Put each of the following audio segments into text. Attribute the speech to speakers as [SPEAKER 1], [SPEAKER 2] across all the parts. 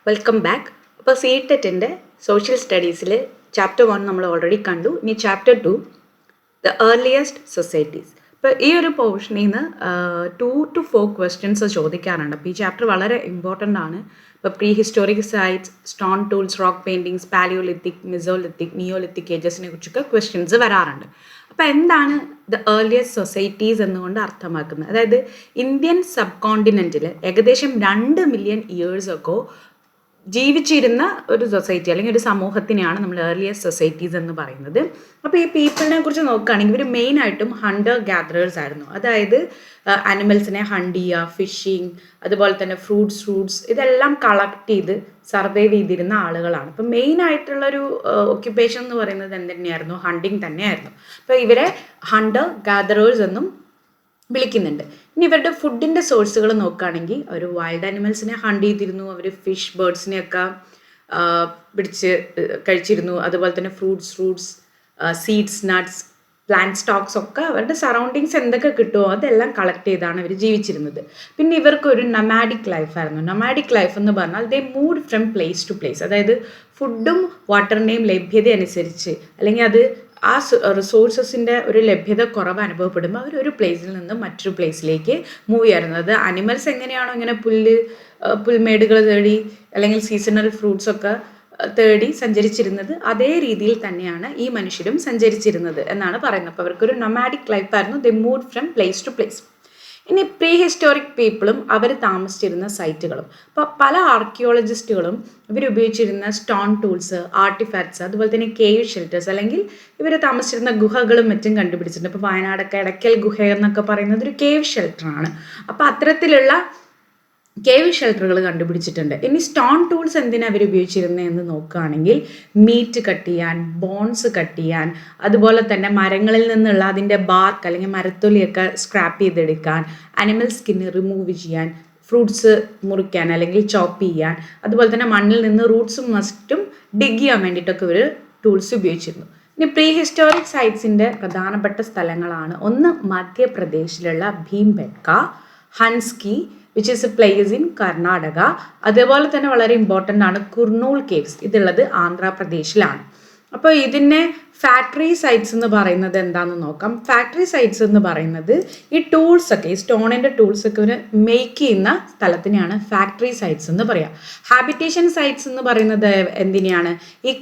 [SPEAKER 1] Welcome back. അപ്പോൾ C ടെറ്റിൻ്റെ social സ്റ്റഡീസിൽ chapter 1 നമ്മൾ already കണ്ടു. ഇനി ചാപ്റ്റർ 2 ദ ഏർലിയസ്റ്റ് സൊസൈറ്റീസ്. ഇപ്പോൾ ഈ ഒരു പോർഷനിൽ നിന്ന് 2 to 4 ക്വസ്റ്റ്യൻസ് ചോദിക്കാറുണ്ട്. അപ്പോൾ ഈ ചാപ്റ്റർ വളരെ ഇമ്പോർട്ടൻ്റ് ആണ്. ഇപ്പോൾ pre historic sites, stone tools, rock paintings, palaeolithic, mesolithic, neolithic ഏജസിനെ കുറിച്ചൊക്കെ ക്വസ്റ്റ്യൻസ് വരാറുണ്ട്. അപ്പോൾ എന്താണ് ദ ഏർലിയസ്റ്റ് സൊസൈറ്റീസ് എന്നുകൊണ്ട് അർത്ഥമാക്കുന്നത്? അതായത് ഇന്ത്യൻ സബ് കോണ്ടിനെൻറ്റിൽ ഏകദേശം 2 മില്യൺ ഇയേഴ്സ് ഒക്കെ ജീവിച്ചിരുന്ന ഒരു സൊസൈറ്റി അല്ലെങ്കിൽ ഒരു സമൂഹത്തിനെയാണ് നമ്മൾ ഏർലിയസ്റ്റ് സൊസൈറ്റീസ് എന്ന് പറയുന്നത്. അപ്പോൾ ഈ പീപ്പിളിനെ കുറിച്ച് നോക്കുകയാണെങ്കിൽ ഇവർ മെയിനായിട്ടും ഹണ്ടർ ഗ്യാദറേഴ്സ് ആയിരുന്നു. അതായത് ആനിമൽസിനെ ഹണ്ട് ചെയ്യുക, ഫിഷിങ്, അതുപോലെ തന്നെ ഫ്രൂട്ട്സ് ഇതെല്ലാം കളക്ട് ചെയ്ത് സർവൈവ് ചെയ്തിരുന്ന ആളുകളാണ്. അപ്പം മെയിനായിട്ടുള്ളൊരു ഒക്യുപ്പേഷൻ എന്ന് പറയുന്നത് എന്തുതന്നെയായിരുന്നു? ഹണ്ടിങ് തന്നെയായിരുന്നു. അപ്പോൾ ഇവരെ ഹണ്ടർ ഗ്യാദറേഴ്സ് എന്നും വിളിക്കുന്നുണ്ട്. ഇനി ഇവരുടെ ഫുഡിൻ്റെ സോഴ്സുകൾ നോക്കുകയാണെങ്കിൽ അവർ വൈൽഡ് ആനിമൽസിനെ ഹണ്ട് ചെയ്തിരുന്നു, അവർ ഫിഷ്, ബേർഡ്സിനെയൊക്കെ പിടിച്ച് കഴിച്ചിരുന്നു. അതുപോലെ തന്നെ fruits, seeds, nuts, plant stalks ഒക്കെ അവരുടെ സറൗണ്ടിങ്സ് എന്തൊക്കെ കിട്ടുമോ അതെല്ലാം കളക്ട് ചെയ്താണ് അവർ ജീവിച്ചിരുന്നത്. പിന്നെ ഇവർക്ക് ഒരു നൊമാഡിക് ലൈഫായിരുന്നു. നൊമാഡിക് ലൈഫ് എന്ന് പറഞ്ഞാൽ they move from place to place. അതായത് ഫുഡും വാട്ടറിൻ്റെയും ലഭ്യത അനുസരിച്ച് അല്ലെങ്കിൽ അത് ആ റിസോഴ്സസിൻ്റെ ഒരു ലഭ്യത കുറവ് അനുഭവപ്പെടുമ്പോൾ അവർ ഒരു പ്ലേസിൽ നിന്ന് മറ്റൊരു പ്ലേസിലേക്ക് മൂവ് ചെയ്യാറുണ്ട്. അത് അനിമൽസ് എങ്ങനെയാണോ ഇങ്ങനെ പുൽമേടുകൾ തേടി അല്ലെങ്കിൽ സീസണൽ ഫ്രൂട്ട്സ് ഒക്കെ തേടി സഞ്ചരിച്ചിരുന്നത് അതേ രീതിയിൽ തന്നെയാണ് ഈ മനുഷ്യരും സഞ്ചരിച്ചിരുന്നത് എന്നാണ് പറയുന്നത്. അപ്പോൾ അവർക്കൊരു നൊമാഡിക് ലൈഫായിരുന്നു. They move from place to place. ഇനി പ്രീ ഹിസ്റ്റോറിക് പീപ്പിളും അവർ താമസിച്ചിരുന്ന സൈറ്റുകളും. അപ്പോൾ പല ആർക്കിയോളജിസ്റ്റുകളും ഇവരുപയോഗിച്ചിരുന്ന സ്റ്റോൺ ടൂൾസ്, ആർട്ടിഫാക്ട്സ്, അതുപോലെ തന്നെ കേവ് ഷെൽറ്റേഴ്സ് അല്ലെങ്കിൽ ഇവർ താമസിച്ചിരുന്ന ഗുഹകളും മറ്റും കണ്ടുപിടിച്ചിട്ടുണ്ട്. ഇപ്പോൾ വയനാടൊക്കെ എടക്കൽ ഗുഹ എന്നൊക്കെ പറയുന്നത് ഒരു കേവ് ഷെൽട്ടറാണ്. അപ്പോൾ അത്തരത്തിലുള്ള കേവ് ഷെൽട്ടറുകൾ കണ്ടുപിടിച്ചിട്ടുണ്ട്. ഇനി സ്റ്റോൺ ടൂൾസ് എന്തിനാണ് അവർ ഉപയോഗിച്ചിരുന്നത് എന്ന് നോക്കുകയാണെങ്കിൽ മീറ്റ് കട്ട് ചെയ്യാൻ, ബോൺസ് കട്ട് ചെയ്യാൻ, അതുപോലെ തന്നെ മരങ്ങളിൽ നിന്നുള്ള അതിൻ്റെ ബാർക്ക് അല്ലെങ്കിൽ മരത്തൊലിയൊക്കെ സ്ക്രാപ്പ് ചെയ്തെടുക്കാൻ, അനിമൽ സ്കിന്ന് റിമൂവ് ചെയ്യാൻ, ഫ്രൂട്ട്സ് മുറിക്കാൻ അല്ലെങ്കിൽ ചോപ്പ് ചെയ്യാൻ, അതുപോലെ തന്നെ മണ്ണിൽ നിന്ന് റൂട്ട്സും മസ്റ്റും ഡിഗ് ചെയ്യാൻ വേണ്ടിയിട്ടൊക്കെ ഇവർ ടൂൾസ് ഉപയോഗിച്ചിരുന്നു. ഇനി പ്രീ ഹിസ്റ്റോറിക് സൈറ്റ്സിൻ്റെ പ്രധാനപ്പെട്ട സ്ഥലങ്ങളാണ്. ഒന്ന് മധ്യപ്രദേശിലുള്ള Bhimbetka, Hunsgi which is a place in Karnataka. അതേപോലെ തന്നെ വളരെ ഇമ്പോർട്ടൻ്റ് ആണ് കുർണൂൾ കേവ്സ്. ഇതുള്ളത് ആന്ധ്രാപ്രദേശിലാണ്. അപ്പോൾ ഇതിനെ ഫാക്ടറി സൈറ്റ്സ് എന്ന് പറയുന്നത് എന്താണെന്ന് നോക്കാം. ഫാക്ടറി സൈറ്റ്സ് എന്ന് പറയുന്നത് ഈ ടൂൾസൊക്കെ, ഈ സ്റ്റോണിൻ്റെ ടൂൾസൊക്കെ ഇവർ മേക്ക് ചെയ്യുന്ന സ്ഥലത്തിനെയാണ് ഫാക്ടറി സൈറ്റ്സ് എന്ന് പറയുക. ഹാബിറ്റേഷൻ സൈറ്റ്സ് എന്ന് പറയുന്നത് എന്തിനെയാണ്? ഈ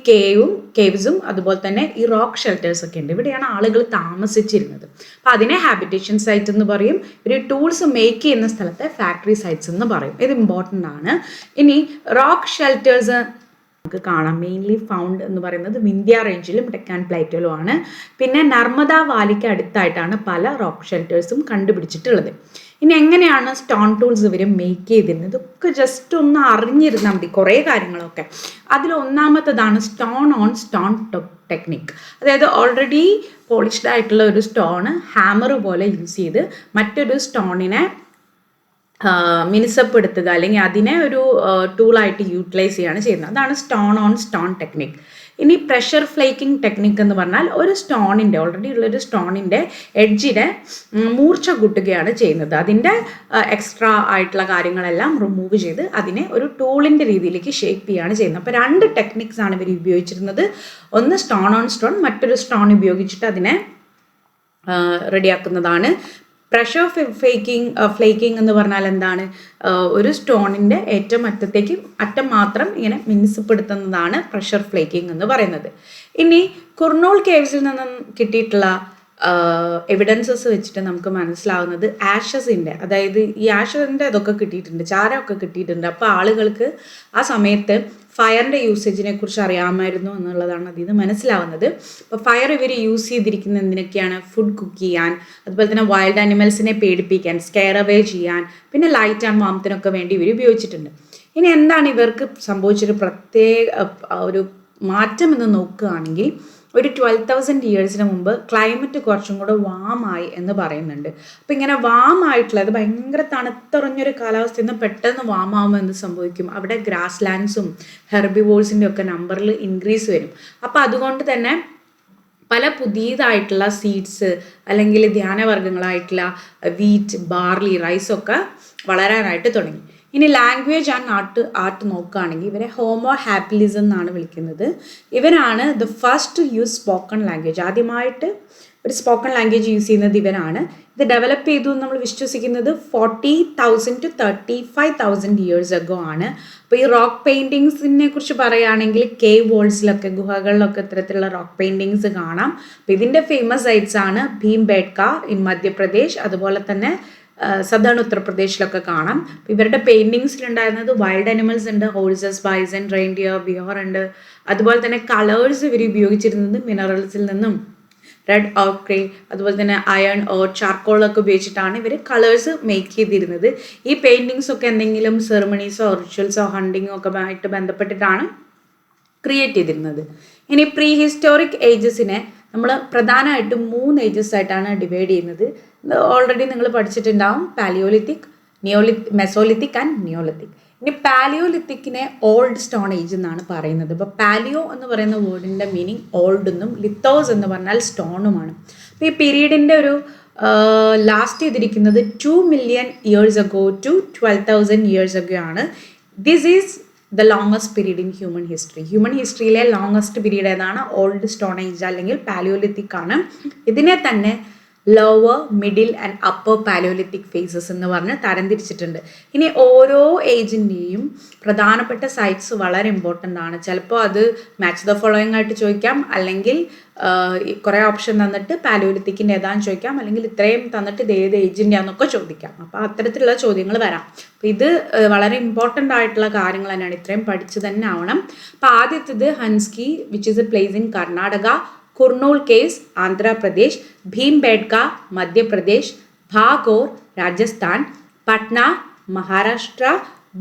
[SPEAKER 1] കേവ്സും അതുപോലെ തന്നെ ഈ റോക്ക് ഷെൽട്ടേഴ്സ് ഒക്കെ ഉണ്ട്. ഇവിടെയാണ് ആളുകൾ താമസിച്ചിരുന്നത്. അപ്പോൾ അതിനെ ഹാബിറ്റേഷൻ സൈറ്റ് എന്ന് പറയും. ഒരു ടൂൾസ് മേക്ക് ചെയ്യുന്ന സ്ഥലത്തെ ഫാക്ടറി സൈറ്റ്സ് എന്ന് പറയും. ഇത് ഇമ്പോർട്ടൻ്റ് ആണ്. ഇനി റോക്ക് ഷെൽട്ടേഴ്സ് നമുക്ക് കാണാം. മെയിൻലി ഫൗണ്ട് എന്ന് പറയുന്നത് വിന്ധ്യ റേഞ്ചിലും ഡെക്കാൻ പ്ലേറ്റിലും ആണ്. പിന്നെ നർമ്മദ വാലിക്ക് അടുത്തായിട്ടാണ് പല റോക്ക് ഷെൽട്ടേഴ്സും കണ്ടുപിടിച്ചിട്ടുള്ളത്. ഇനി എങ്ങനെയാണ് സ്റ്റോൺ ടൂൾസ് ഇവർ മേക്ക് ചെയ്തിരുന്നത്? ഇതൊക്കെ ജസ്റ്റ് ഒന്ന് അറിഞ്ഞിരുന്നാൽ മതി, കുറേ കാര്യങ്ങളൊക്കെ. അതിലൊന്നാമത്തതാണ് സ്റ്റോൺ ഓൺ സ്റ്റോൺ ടെക്നിക്ക്. അതായത് ഓൾറെഡി പോളിഷ്ഡ് ആയിട്ടുള്ള ഒരു സ്റ്റോണ് ഹാമർ പോലെ യൂസ് ചെയ്ത് മറ്റൊരു സ്റ്റോണിനെ മിനുസപ്പെടുത്തുക അല്ലെങ്കിൽ അതിനെ ഒരു ടൂളായിട്ട് യൂട്ടിലൈസ് ചെയ്യുകയാണ് ചെയ്യുന്നത്. അതാണ് സ്റ്റോൺ ഓൺ സ്റ്റോൺ ടെക്നിക്ക്. ഇനി പ്രഷർ ഫ്ലേക്കിംഗ് ടെക്നിക്ക് എന്ന് പറഞ്ഞാൽ ഒരു സ്റ്റോണിൻ്റെ, ഓൾറെഡി ഉള്ളൊരു സ്റ്റോണിൻ്റെ എഡ്ജിനെ മൂർച്ച കൂട്ടുകയാണ് ചെയ്യുന്നത്. അതിൻ്റെ എക്സ്ട്രാ ആയിട്ടുള്ള കാര്യങ്ങളെല്ലാം റിമൂവ് ചെയ്ത് അതിനെ ഒരു ടൂളിൻ്റെ രീതിയിലേക്ക് ഷേപ്പ് ചെയ്യുകയാണ് ചെയ്യുന്നത്. അപ്പോൾ 2 ടെക്നിക്സ് ആണ് ഇവർ ഉപയോഗിച്ചിരുന്നത്. ഒന്ന് സ്റ്റോൺ ഓൺ സ്റ്റോൺ, മറ്റൊരു സ്റ്റോൺ ഉപയോഗിച്ചിട്ട് അതിനെ റെഡിയാക്കുന്നതാണ്. പ്രഷർ ഫ്ലേക്കിംഗ് എന്ന് പറഞ്ഞാൽ എന്താണ്? ഒരു സ്റ്റോണിൻ്റെ ഏറ്റവും അറ്റം മാത്രം ഇങ്ങനെ മിനുസപ്പെടുത്തുന്നതാണ് പ്രഷർ ഫ്ലേക്കിംഗ് എന്ന് പറയുന്നത്. ഇനി കുർണൂൾ കേവ്സിൽ നിന്നും കിട്ടിയിട്ടുള്ള എവിഡൻസസ് വെച്ചിട്ട് നമുക്ക് മനസ്സിലാവുന്നത് ആഷസിൻ്റെ, അതായത് ഈ ആഷസിൻ്റെ ഇതൊക്കെ കിട്ടിയിട്ടുണ്ട്, ചാരമൊക്കെ കിട്ടിയിട്ടുണ്ട്. അപ്പോൾ ആളുകൾക്ക് ആ സമയത്ത് ഫയറിൻ്റെ യൂസേജിനെ കുറിച്ച് അറിയാമായിരുന്നു എന്നുള്ളതാണ് അതിൽ നിന്ന് മനസ്സിലാവുന്നത്. അപ്പോൾ ഫയർ ഇവർ യൂസ് ചെയ്തിരിക്കുന്ന എന്തിനൊക്കെയാണ്? ഫുഡ് കുക്ക് ചെയ്യാൻ, അതുപോലെ തന്നെ വൈൽഡ് ആനിമൽസിനെ പേടിപ്പിക്കാൻ, സ്കെയർ അവേ ചെയ്യാൻ, പിന്നെ ലൈറ്റ് ആൻഡ് വാംത്തിനൊക്കെ വേണ്ടി ഇവർ ഉപയോഗിച്ചിട്ടുണ്ട്. ഇനി എന്താണ് ഇവർക്ക് സംഭവിച്ചൊരു പ്രത്യേക ഒരു മാറ്റം എന്ന് നോക്കുകയാണെങ്കിൽ ഒരു 12,000 ഇയേഴ്സിന് മുമ്പ് ക്ലൈമറ്റ് കുറച്ചും കൂടെ വാമായി എന്ന് പറയുന്നുണ്ട്. അപ്പോൾ ഇങ്ങനെ വാമായിട്ടുള്ളത് ഭയങ്കര തണുത്തറിഞ്ഞൊരു കാലാവസ്ഥയിൽ നിന്ന് പെട്ടെന്ന് വാമാവുമ്പോൾ എന്ത് സംഭവിക്കും? അവിടെ ഗ്രാസ് ലാൻഡ്സും ഹെർബിവോഴ്സിൻ്റെ ഒക്കെ നമ്പറിൽ ഇൻക്രീസ് വരും. അപ്പോൾ അതുകൊണ്ട് തന്നെ പല പുതിയതായിട്ടുള്ള സീഡ്സ് അല്ലെങ്കിൽ ധാന്യവർഗ്ഗങ്ങളായിട്ടുള്ള വീറ്റ്, ബാർലി, റൈസൊക്കെ വളരാനായിട്ട് തുടങ്ങി. ഇനി ലാംഗ്വേജ് ആൻഡ് ആർട്ട് നോക്കുകയാണെങ്കിൽ ഇവരെ ഹോമോ ഹാബിലിസം എന്നാണ് വിളിക്കുന്നത്. ഇവരാണ് the first use spoken language. ആദ്യമായിട്ട് ഒരു സ്പോക്കൺ ലാംഗ്വേജ് യൂസ് ചെയ്യുന്നത് ഇവരാണ്. ഇത് ഡെവലപ്പ് ചെയ്തു നമ്മൾ വിശ്വസിക്കുന്നത് 40,000 to 35,000 ഇയേഴ്സ് അഗോ ആണ്. അപ്പോൾ ഈ റോക്ക് പെയിൻറ്റിങ്സിനെ കുറിച്ച് പറയുകയാണെങ്കിൽ കേവ് വോൾസിലൊക്കെ, ഗുഹകളിലൊക്കെ ഇത്തരത്തിലുള്ള റോക്ക് പെയിൻറ്റിങ്സ് കാണാം. അപ്പോൾ ഇതിൻ്റെ ഫേമസ് സൈറ്റ്സ് ആണ് ഭീംബേട്ക ഇൻ മധ്യപ്രദേശ്, അതുപോലെ തന്നെ സദേൺ ഉത്തർപ്രദേശിലൊക്കെ കാണാം. ഇവരുടെ പെയിൻറ്റിങ്സിലുണ്ടായിരുന്നത് വൈൽഡ് അനിമൽസ് ഉണ്ട്, ഹോഴ്സസ്, ബൈസൺ, റെയിൻഡിയർ, ബിയർ ഉണ്ട്. അതുപോലെ തന്നെ കളേഴ്സ് ഇവർ ഉപയോഗിച്ചിരുന്നത് മിനറൽസിൽ നിന്നും റെഡ് ഓക്രേ, അതുപോലെ തന്നെ അയൺ ഓർ ചാർക്കോളൊക്കെ ഉപയോഗിച്ചിട്ടാണ് ഇവർ കളേഴ്സ് മേക്ക് ചെയ്തിരുന്നത്. ഈ പെയിൻറ്റിങ്സ് ഒക്കെ എന്തെങ്കിലും സെറിമണീസോ റിച്വൽസോ ഹണ്ടിങ്ങോ ഒക്കെ ആയിട്ട് ബന്ധപ്പെട്ടിട്ടാണ് ക്രിയേറ്റ് ചെയ്തിരുന്നത്. ഇനി പ്രീ ഹിസ്റ്റോറിക് ഏജസിനെ നമ്മൾ പ്രധാനമായിട്ടും 3 ഏജസ് ആയിട്ടാണ് ഡിവൈഡ് ചെയ്യുന്നത്. ഓൾറെഡി നിങ്ങൾ പഠിച്ചിട്ടുണ്ടാവും, പാലിയോലിത്തിക്, മെസോലിത്തിക് ആൻഡ് നിയോലിത്തിക്. ഇനി പാലിയോലിത്തിക്കിനെ ഓൾഡ് സ്റ്റോൺ ഏജ് എന്നാണ് പറയുന്നത്. ഇപ്പോൾ പാലിയോ എന്ന് പറയുന്ന വേർഡിൻ്റെ മീനിങ് ഓൾഡ് എന്നും ലിത്തോസ് എന്ന് പറഞ്ഞാൽ സ്റ്റോണുമാണ്. അപ്പോൾ ഈ പീരീഡിൻ്റെ ഒരു ലാസ്റ്റ് ചെയ്തിരിക്കുന്നത് 2 million years ago to 12,000 years ago ആണ്. This is the longest period in human history. Human ഹിസ്റ്ററിയിലെ ലോങ്ങസ്റ്റ് പീരീഡ് ഏതാണ്? ഓൾഡ് സ്റ്റോൺ ഏജ് അല്ലെങ്കിൽ പാലിയോലിത്തിക് ആണ്. ഇതിനെ തന്നെ lower, middle and upper palaeolithic phases എന്ന് പറഞ്ഞ് തരംതിരിച്ചിട്ടുണ്ട്. ഇനി ഓരോ ഏജിൻ്റെയും പ്രധാനപ്പെട്ട സൈറ്റ്സ് വളരെ ഇമ്പോർട്ടൻ്റ് ആണ്. ചിലപ്പോൾ അത് മാച്ച് ദ ഫോളോയിങ് ആയിട്ട് ചോദിക്കാം, അല്ലെങ്കിൽ കുറേ ഓപ്ഷൻ തന്നിട്ട് പാലിയോലിത്തിക്കിൻ്റെ ഏതാണെന്ന് ചോദിക്കാം, അല്ലെങ്കിൽ ഇത്രയും തന്നിട്ട് ഇത് ഏത് ഏജിൻ്റെ ആണെന്നൊക്കെ ചോദിക്കാം. അപ്പോൾ അത്തരത്തിലുള്ള ചോദ്യങ്ങൾ വരാം. അപ്പോൾ ഇത് വളരെ ഇമ്പോർട്ടൻ്റ് ആയിട്ടുള്ള കാര്യങ്ങൾ തന്നെയാണ്, ഇത്രയും പഠിച്ച് തന്നെ ആവണം. അപ്പോൾ ആദ്യത്തേത് Hunsgi which is a place in Karnataka, Kurnool caves Andhra Pradesh, Bhimbetka Madhya Pradesh, Bagor Rajasthan, Patne Maharashtra,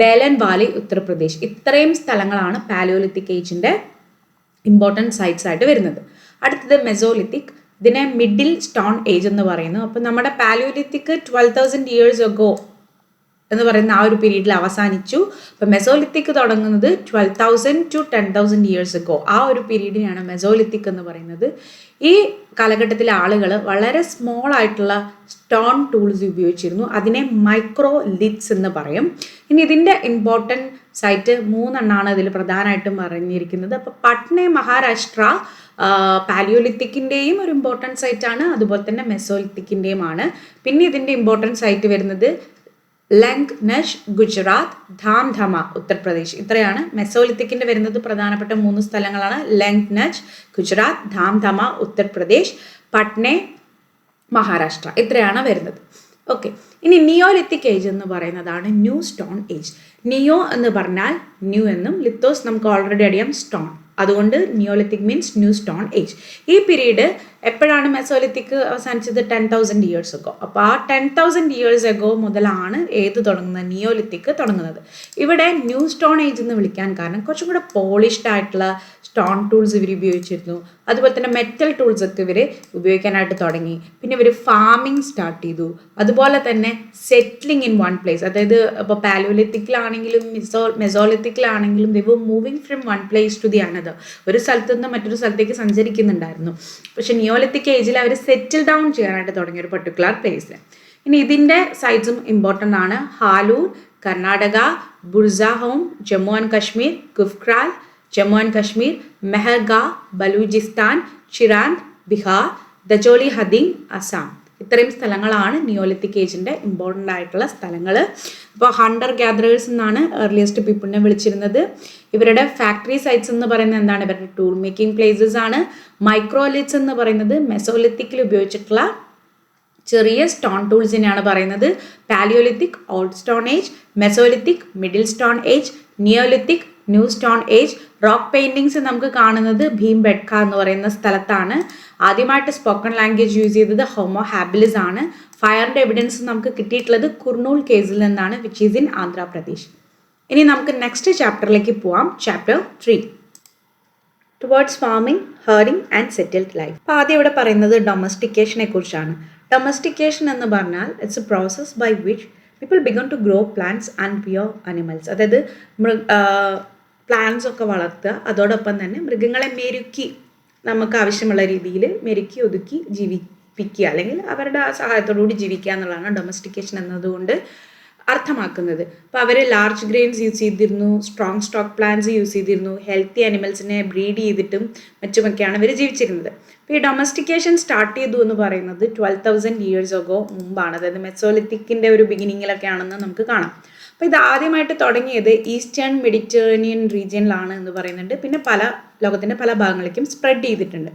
[SPEAKER 1] Belan valley Uttar Pradesh. ഇത്രയും സ്ഥലങ്ങളാണ് പാലിയോലിത്തിക് ഏജിൻ്റെ ഇമ്പോർട്ടൻറ്റ് സൈറ്റ്സ് ആയിട്ട് വരുന്നത്. അടുത്തത് മെസോലിത്തിക്, ഇതിനെ മിഡിൽ സ്റ്റോൺ ഏജ് എന്ന് പറയുന്നു. അപ്പം നമ്മുടെ പാലിയോലിത്തിക് 12,000 years ago എന്ന് പറയുന്ന ആ ഒരു പീരീഡിൽ അവസാനിച്ചു. അപ്പം മെസോലിത്തിക് തുടങ്ങുന്നത് 12,000 to 10,000 years ago. ആ ഒരു പീരീഡിനെയാണ് മെസോലിത്തിക് എന്ന് പറയുന്നത്. ഈ കാലഘട്ടത്തിലെ ആളുകൾ വളരെ സ്മോൾ ആയിട്ടുള്ള സ്റ്റോൺ ടൂൾസ് ഉപയോഗിച്ചിരുന്നു. അതിനെ മൈക്രോ ലിത്സ് എന്ന് പറയും. ഇനി ഇതിൻ്റെ ഇമ്പോർട്ടൻറ്റ് സൈറ്റ് 3 എണ്ണമാണ് ഇതിൽ പ്രധാനമായിട്ടും പറഞ്ഞിരിക്കുന്നത്. അപ്പോൾ പട്ന മഹാരാഷ്ട്ര പാലിയോലിത്തിക്കിൻ്റെയും ഒരു ഇമ്പോർട്ടൻറ്റ് സൈറ്റാണ്, അതുപോലെ തന്നെ മെസോലിത്തിക്കിൻ്റെയുമാണ്. പിന്നെ ഇതിൻ്റെ ഇമ്പോർട്ടൻറ്റ് സൈറ്റ് വരുന്നത് ലങ്ക് നഷ് ഗുജറാത്ത്, ധാംധമ ഉത്തർപ്രദേശ്. ഇത്രയാണ്. മെസോലിത്തിക്കിൻ്റെ വരുന്നത് പ്രധാനപ്പെട്ട 3 സ്ഥലങ്ങളാണ്: ലങ്ക് നഷ് ഗുജറാത്ത്, ധാംധമ ഉത്തർപ്രദേശ്, പട്നെ മഹാരാഷ്ട്ര. ഇത്രയാണ് വരുന്നത്. ഓക്കെ. ഇനി നിയോലിത്തിക് ഏജ് എന്ന് പറയുന്നതാണ് ന്യൂ സ്റ്റോൺ ഏജ്. നിയോ എന്ന് പറഞ്ഞാൽ ന്യൂ എന്നും, ലിത്തോസ് നമുക്ക് ഓൾറെഡി അറിയാം സ്റ്റോൺ, അതുകൊണ്ട് Neolithic means new stone age. ഈ പീരീഡ് എപ്പോഴാണ് മെസോലിത്തിക് അവസാനിച്ചത്? 10,000 years ago. അപ്പോൾ ആ 10,000 years ago മുതലാണ് ഏത് തുടങ്ങുന്നത്? നിയോലിത്തിക് തുടങ്ങുന്നത്. ഇവിടെ ന്യൂ സ്റ്റോൺ ഏജ് എന്ന് വിളിക്കാൻ കാരണം കുറച്ചും കൂടെ പോളിഷ്ഡ് ആയിട്ടുള്ള സ്റ്റോൺ ടൂൾസ് ഇവർ ഉപയോഗിച്ചിരുന്നു. അതുപോലെ തന്നെ മെറ്റൽ ടൂൾസ് ഒക്കെ ഇവർ ഉപയോഗിക്കാനായിട്ട് തുടങ്ങി. പിന്നെ ഇവർ ഫാമിംഗ് സ്റ്റാർട്ട് ചെയ്തു. അതുപോലെ തന്നെ സെറ്റിലിംഗ് ഇൻ വൺ പ്ലേസ്. അതായത് ഇപ്പോൾ പാലിയോലിത്തിക്കിലാണെങ്കിലും മെസോലിത്തിക്കിലാണെങ്കിലും they were moving from one place to the another. ഒരു സ്ഥലത്ത് നിന്ന് മറ്റൊരു സ്ഥലത്തേക്ക് സഞ്ചരിക്കുന്നുണ്ടായിരുന്നു. പക്ഷെ നിയോലിത്തിക് ഏജിൽ അവർ സെറ്റിൽ ഡൗൺ ചെയ്യാനായിട്ട് തുടങ്ങിയ ഒരു പർട്ടിക്കുലർ പ്ലേസ്. ഇനി ഇതിൻ്റെ സൈറ്റ്സും ഇമ്പോർട്ടൻ്റ് ആണ്. ഹാലൂർ കർണാടക, ബുർസാഹോം ജമ്മു ആൻഡ് കശ്മീർ, കുഫ്രാൽ ജമ്മു ആൻഡ് കശ്മീർ, മെഹർഗ ബലൂചിസ്ഥാൻ, ചിറാന്ത് ബിഹാർ, ദജോലി ഹദിങ് അസാം. ഇത്രയും സ്ഥലങ്ങളാണ് നിയോലിത്തിക് ഏജിൻ്റെ ഇമ്പോർട്ടൻ്റ് ആയിട്ടുള്ള സ്ഥലങ്ങൾ. അപ്പോൾ ഹണ്ടർ ഗ്യാദറേഴ്സ് എന്നാണ് ഏർലിയസ്റ്റ് പീപ്പിളിനെ വിളിച്ചിരുന്നത്. ഇവരുടെ ഫാക്ടറി സൈറ്റ്സ് എന്ന് പറയുന്നത് എന്താണ്? ഇവരുടെ ടൂൾ മേക്കിംഗ് പ്ലേസസ് ആണ്. മൈക്രോലിത്സ് എന്ന് പറയുന്നത് മെസോലിത്തിക്കിൽ ഉപയോഗിച്ചിട്ടുള്ള ചെറിയ സ്റ്റോൺ ടൂൾസിനെയാണ് പറയുന്നത്. Paleolithic old stone age, Mesolithic middle stone age, Neolithic new stone age. Rock paintings നമുക്ക് കാണുന്നത് ഭീംബെട്ക എന്ന് പറയുന്ന സ്ഥലത്താണ്. ആദ്യമായിട്ട് സ്പോക്കൺ ലാംഗ്വേജ് യൂസ് ചെയ്തത് ഹോമോ ഹാബിലിസ് ആണ്. ഫയറിൻ്റെ എവിഡൻസ് നമുക്ക് കിട്ടിയിട്ടുള്ളത് കുർണൂൽ കേസിൽ നിന്നാണ്, വിച്ച് ഈസ് ഇൻ ആന്ധ്രാപ്രദേശ്. ഇനി നമുക്ക് നെക്സ്റ്റ് ചാപ്റ്ററിലേക്ക് പോവാം. Chapter 3 towards farming, herding and settled life. അപ്പോൾ ആദ്യം ഇവിടെ പറയുന്നത് ഡൊമസ്റ്റിക്കേഷനെ കുറിച്ചാണ്. ഡൊമസ്റ്റിക്കേഷൻ എന്ന് പറഞ്ഞാൽ it's a process by which people began to grow plants and rear animals. അതായത് പ്ലാന്റ്സ് ഒക്കെ വളർത്തുക, അതോടൊപ്പം തന്നെ മൃഗങ്ങളെ മെരുക്കി നമുക്ക് ആവശ്യമുള്ള രീതിയിൽ മെരുക്കി ഒതുക്കി ജീവിപ്പിക്കുക, അല്ലെങ്കിൽ അവരുടെ ആ സഹായത്തോടുകൂടി ജീവിക്കുക എന്നുള്ളതാണ് ഡൊമസ്റ്റിക്കേഷൻ എന്നതുകൊണ്ട് അർത്ഥമാക്കുന്നത്. അപ്പോൾ അവർ ലാർജ് ഗ്രെയിൻസ് യൂസ് ചെയ്തിരുന്നു, സ്ട്രോങ് സ്റ്റോക്ക് പ്ലാന്റ്സ് യൂസ് ചെയ്തിരുന്നു, ഹെൽത്തി അനിമൽസിനെ ബ്രീഡ് ചെയ്തിട്ടും മറ്റുമൊക്കെയാണ് ഇവർ ജീവിച്ചിരുന്നത്. അപ്പോൾ ഈ ഡൊമസ്റ്റിക്കേഷൻ സ്റ്റാർട്ട് ചെയ്തു എന്ന് പറയുന്നത് 12,000 years ago മുമ്പാണ്, അതായത് മെസോലിത്തിക്കിൻ്റെ ഒരു ബിഗിനിങ്ങിലൊക്കെ ആണെന്ന് നമുക്ക് കാണാം. അപ്പോൾ ഇത് ആദ്യമായിട്ട് തുടങ്ങിയത് ഈസ്റ്റേൺ മെഡിറ്ററേനിയൻ റീജിയനിലാണ് എന്ന് പറയുന്നുണ്ട്. പിന്നെ ലോകത്തിൻ്റെ പല ഭാഗങ്ങളിലേക്കും സ്പ്രെഡ് ചെയ്തിട്ടുണ്ട്.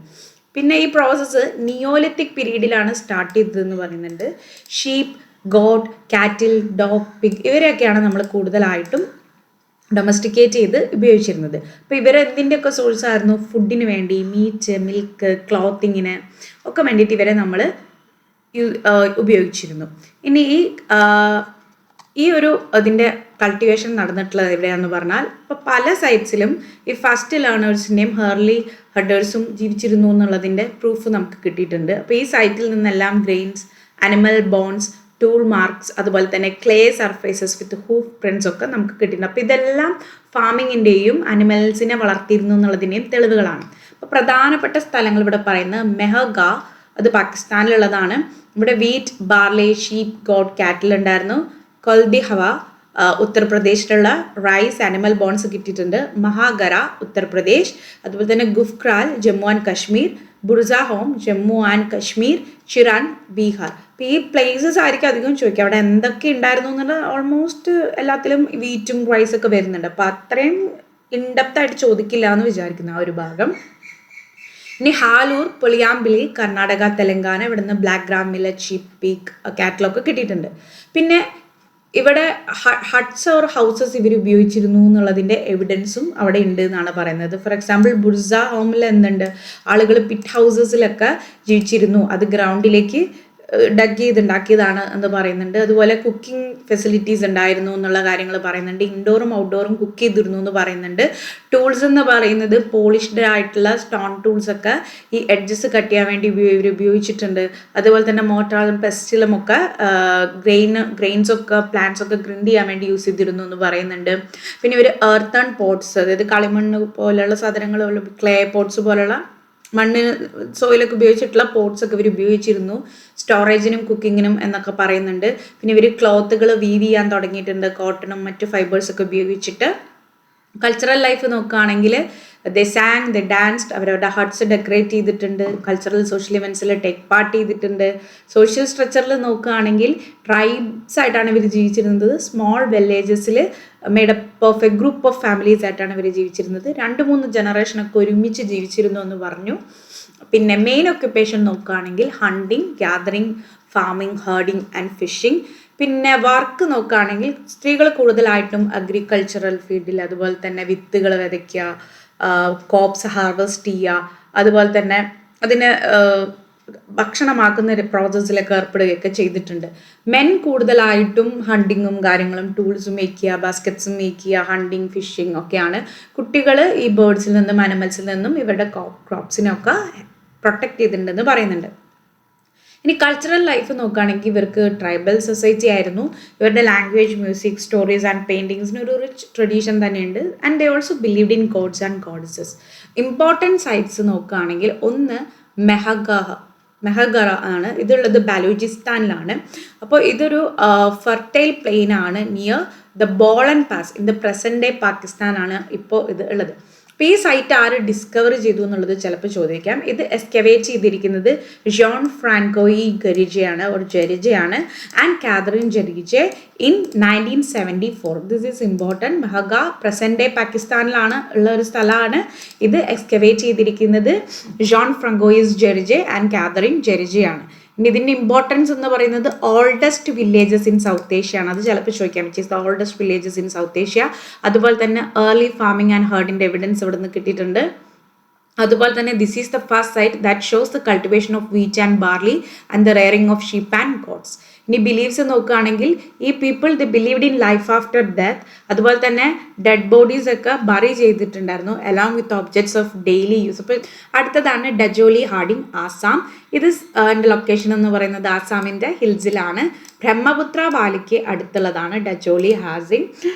[SPEAKER 1] പിന്നെ ഈ പ്രോസസ്സ് നിയോലിത്തിക് പീരീഡിലാണ് സ്റ്റാർട്ട് ചെയ്തതെന്ന് പറയുന്നുണ്ട്. ഷീപ്പ്, ഗോട്ട്, കാറ്റിൽ, ഡോഗ്, പിഗ് ഇവരെയൊക്കെയാണ് നമ്മൾ കൂടുതലായിട്ടും ഡൊമസ്റ്റിക്കേറ്റ് ചെയ്ത് ഉപയോഗിച്ചിരുന്നത്. അപ്പോൾ ഇവരെന്തിൻ്റെയൊക്കെ സോഴ്സ് ആയിരുന്നു? ഫുഡിന് വേണ്ടി, മീറ്റ്, മിൽക്ക്, ക്ലോത്തിങ്ങിന് ഒക്കെ വേണ്ടിയിട്ട് ഇവരെ നമ്മൾ ഉപയോഗിച്ചിരുന്നു. ഇനി ഈ ഒരു അതിൻ്റെ കൾട്ടിവേഷൻ നടന്നിട്ടുള്ളത് എവിടെയാണെന്ന് പറഞ്ഞാൽ, ഇപ്പോൾ പല സൈറ്റ്സിലും ഈ ഫസ്റ്റ് ലേണേഴ്സിൻ്റെയും ഹേർലി ഹഡേഴ്സും ജീവിച്ചിരുന്നു എന്നുള്ളതിൻ്റെ പ്രൂഫ് നമുക്ക് കിട്ടിയിട്ടുണ്ട്. അപ്പോൾ ഈ സൈറ്റിൽ നിന്നെല്ലാം grains, animal bones, tool marks, അതുപോലെ തന്നെ clay surfaces with hoof prints ഒക്കെ നമുക്ക് കിട്ടിയിട്ടുണ്ട്. അപ്പോൾ ഇതെല്ലാം ഫാമിങ്ങിൻ്റെയും അനിമൽസിനെ വളർത്തിയിരുന്നു എന്നുള്ളതിൻ്റെയും തെളിവുകളാണ്. അപ്പോൾ പ്രധാനപ്പെട്ട സ്ഥലങ്ങൾ ഇവിടെ പറയുന്നത് മെഹഗ, അത് പാകിസ്ഥാനിലുള്ളതാണ്. ഇവിടെ വീറ്റ്, ബാർലി, ഷീപ്പ്, ഗോഡ്, കാറ്റിൽ ഉണ്ടായിരുന്നു. കൊൽദി ഹവ ഉത്തർപ്രദേശിലുള്ള റൈസ്, അനിമൽ ബോൺസ് കിട്ടിയിട്ടുണ്ട്. മഹാഗര ഉത്തർപ്രദേശ്, അതുപോലെ തന്നെ ഗുഫ്ക്രാൽ ജമ്മു ആൻഡ് കശ്മീർ, ബുർസാഹോം ജമ്മു ആൻഡ് കശ്മീർ, ചിറാൻ ബീഹാർ. അപ്പോൾ ഈ പ്ലേസസ് ആയിരിക്കും അധികം ചോദിക്കുക അവിടെ എന്തൊക്കെ ഉണ്ടായിരുന്നു എന്നുള്ളത്. ഓൾമോസ്റ്റ് എല്ലാത്തിലും വീറ്റും റൈസൊക്കെ വരുന്നുണ്ട്. അപ്പോൾ അത്രയും ഇൻഡെപ്തായിട്ട് ചോദിക്കില്ല എന്ന് വിചാരിക്കുന്ന ആ ഒരു ഭാഗം. ഇനി ഹാലൂർ, പുളിയാമ്പിളി, കർണാടക, തെലങ്കാന, ഇവിടെ നിന്ന് black gram, millet, sheep, pig, കാറ്റലൊക്കെ കിട്ടിയിട്ടുണ്ട്. പിന്നെ ഇവിടെ ഹട്ട്സ് ഓർ ഹൗസസ് ഇവർ ഉപയോഗിച്ചിരുന്നു എന്നുള്ളതിൻ്റെ എവിഡൻസും അവിടെ ഉണ്ട് എന്നാണ് പറയുന്നത്. ഫോർ എക്സാമ്പിൾ ബുർസ ഹോമിൽ എന്തുണ്ട്, ആളുകൾ പിറ്റ് ഹൗസസിലൊക്കെ ജീവിച്ചിരുന്നു, അത് ഗ്രൗണ്ടിലേക്ക് ഡഗ് ചെയ്തുണ്ടാക്കിയതാണ് എന്ന് പറയുന്നുണ്ട്. അതുപോലെ കുക്കിംഗ് ഫെസിലിറ്റീസ് ഉണ്ടായിരുന്നു എന്നുള്ള കാര്യങ്ങൾ പറയുന്നുണ്ട്. ഇൻഡോറും ഔട്ട്ഡോറും കുക്ക് ചെയ്തിരുന്നു എന്ന് പറയുന്നുണ്ട്. ടൂൾസ് എന്ന് പറയുന്നത് പോളിഷ്ഡ് ആയിട്ടുള്ള സ്റ്റോൺ ടൂൾസ് ഒക്കെ ഈ എഡ്ജസ് കട്ട് ചെയ്യാൻ വേണ്ടി ഇവർ ഉപയോഗിച്ചിട്ടുണ്ട്. അതുപോലെ തന്നെ മോട്ടാറും പെസ്റ്റിലും ഒക്കെ ഗ്രെയിൻസ് ഒക്കെ പ്ലാന്റ്സ് ഒക്കെ ഗ്രിൻഡ് ചെയ്യാൻ വേണ്ടി യൂസ് ചെയ്തിരുന്നു എന്ന് പറയുന്നുണ്ട്. പിന്നെ ഇവർ എർത്തൺ പോട്ട്സ്, അതായത് കളിമണ്ണ് പോലെയുള്ള സാധനങ്ങൾ, ക്ലേ പോട്ട്സ് പോലെയുള്ള മണ്ണ് സോയിലൊക്കെ ഉപയോഗിച്ചിട്ടുള്ള പോട്ട്സ് ഒക്കെ ഇവർ ഉപയോഗിച്ചിരുന്നു സ്റ്റോറേജിനും കുക്കിങ്ങിനും എന്നൊക്കെ പറയുന്നുണ്ട്. പിന്നെ ഇവർ ക്ലോത്തുകൾ വീവ് ചെയ്യാൻ തുടങ്ങിയിട്ടുണ്ട്, കോട്ടണും മറ്റു ഫൈബേഴ്സൊക്കെ ഉപയോഗിച്ചിട്ട്. കൾച്ചറൽ ലൈഫ് നോക്കുകയാണെങ്കിൽ ദേ സാങ്, ദേ ഡാൻസ്ഡ്, അവരവരുടെ ഹട്ട്സ് ഡെക്കറേറ്റ് ചെയ്തിട്ടുണ്ട്, കൾച്ചറൽ സോഷ്യൽ ഇവൻറ്റ്സിൽ ടേക്ക് പാർട്ട് ചെയ്തിട്ടുണ്ട്. സോഷ്യൽ സ്ട്രക്ചറിൽ നോക്കുകയാണെങ്കിൽ ട്രൈബ്സ് ആയിട്ടാണ് ഇവർ ജീവിച്ചിരുന്നത്. സ്മോൾ വില്ലേജസിൽ made up of a group of families ആയിട്ടാണ് ഇവർ ജീവിച്ചിരുന്നത്. 2-3 ജനറേഷനൊക്കെ ഒരുമിച്ച് ജീവിച്ചിരുന്നു എന്ന് പറഞ്ഞു. പിന്നെ മെയിൻ ഒക്യുപ്പേഷൻ നോക്കുകയാണെങ്കിൽ hunting, gathering, farming, herding and fishing. പിന്നെ വർക്ക് നോക്കുകയാണെങ്കിൽ സ്ത്രീകൾ കൂടുതലായിട്ടും അഗ്രികൾച്ചറൽ ഫീൽഡിൽ, അതുപോലെ തന്നെ വിത്തുകൾ വിതയ്ക്കുക, കോപ്സ് ഹാർവെസ്റ്റ് ചെയ്യുക, അതുപോലെ തന്നെ അതിന് ഭക്ഷണമാക്കുന്ന ഒരു പ്രോസസ്സിലൊക്കെ ഏർപ്പെടുകയൊക്കെ ചെയ്തിട്ടുണ്ട്. മെൻ കൂടുതലായിട്ടും ഹണ്ടിങ്ങും കാര്യങ്ങളും ടൂൾസും മേക്ക് ചെയ്യുക, ബാസ്ക്കറ്റ്സും മേക്ക് ചെയ്യുക, ഹണ്ടിങ്, ഫിഷിങ് ഒക്കെയാണ്. കുട്ടികൾ ഈ ബേർഡ്സിൽ നിന്നും അനിമൽസിൽ നിന്നും ഇവരുടെ ക്രോപ്സിനൊക്കെ പ്രൊട്ടക്റ്റ് ചെയ്തിട്ടുണ്ടെന്ന് പറയുന്നുണ്ട്. ഇനി കൾച്ചറൽ ലൈഫ് നോക്കുകയാണെങ്കിൽ ഇവർക്ക് ട്രൈബൽ സൊസൈറ്റി ആയിരുന്നു. ഇവരുടെ ലാംഗ്വേജ്, മ്യൂസിക്, സ്റ്റോറീസ് ആൻഡ് പെയിൻറ്റിങ്സിന് ഒരു റിച്ച് ട്രഡീഷൻ തന്നെയുണ്ട്. And they also believed in gods and goddesses. Important sites നോക്കുകയാണെങ്കിൽ ഒന്ന് മെഹഗറ ആണ്. ഇതുള്ളത് ബലൂചിസ്ഥാനിലാണ്. അപ്പോൾ ഇതൊരു ഫെർട്ടൈൽ പ്ലെയിൻ ആണ് near the Bolan pass in the present day പാകിസ്ഥാനാണ് ഇപ്പോൾ ഇത് ഉള്ളത്. അപ്പോൾ ഈ സൈറ്റ് ആര് ഡിസ്കവർ ചെയ്തു എന്നുള്ളത് ചിലപ്പോൾ ചോദിക്കാം. ഇത് എക്സ്കവേറ്റ് ചെയ്തിരിക്കുന്നത് ജോൺ ഫ്രാങ്കോയി ജെറിജയാണ് and Catherine Jarrige in 1974. This is important. Mehrgarh present day പാകിസ്ഥാനിലാണ് ഉള്ള ഒരു സ്ഥലമാണ്. ഇത് എക്സ്കവേറ്റ് ചെയ്തിരിക്കുന്നത് Jean Francois Jarrige and Catherine ജെറിജെയാണ്. ഇനി ഇതിൻ്റെ ഇമ്പോർട്ടൻസ് എന്ന് പറയുന്നത് oldest villages in South Asia ആണ്. അത് ചിലപ്പോൾ ചോദിക്കാം, which is the oldest villages in South Asia. അതുപോലെ തന്നെ ഏർലി ഫാമിംഗ് ആൻഡ് ഹേർഡിൻ്റെ എവിഡൻസ് ഇവിടെ നിന്ന് കിട്ടിയിട്ടുണ്ട്. അതുപോലെ തന്നെ this is the first site that shows the cultivation of wheat and barley and the rearing of sheep and goats. ഇനി believes നോക്കുകയാണെങ്കിൽ ഈ people they believed in life after death. അതുപോലെ തന്നെ ഡെഡ് ബോഡീസ് ഒക്കെ ബറി ചെയ്തിട്ടുണ്ടായിരുന്നു along with objects of daily use. അപ്പോൾ അടുത്തതാണ് ഡജോലി Hardinge, Assam. ഇത് എൻ്റെ ലൊക്കേഷൻ എന്ന് പറയുന്നത് ആസാമിൻ്റെ ഹിൽസിലാണ്. ബ്രഹ്മപുത്ര വാലിക്ക് അടുത്തുള്ളതാണ് Daojali Hading.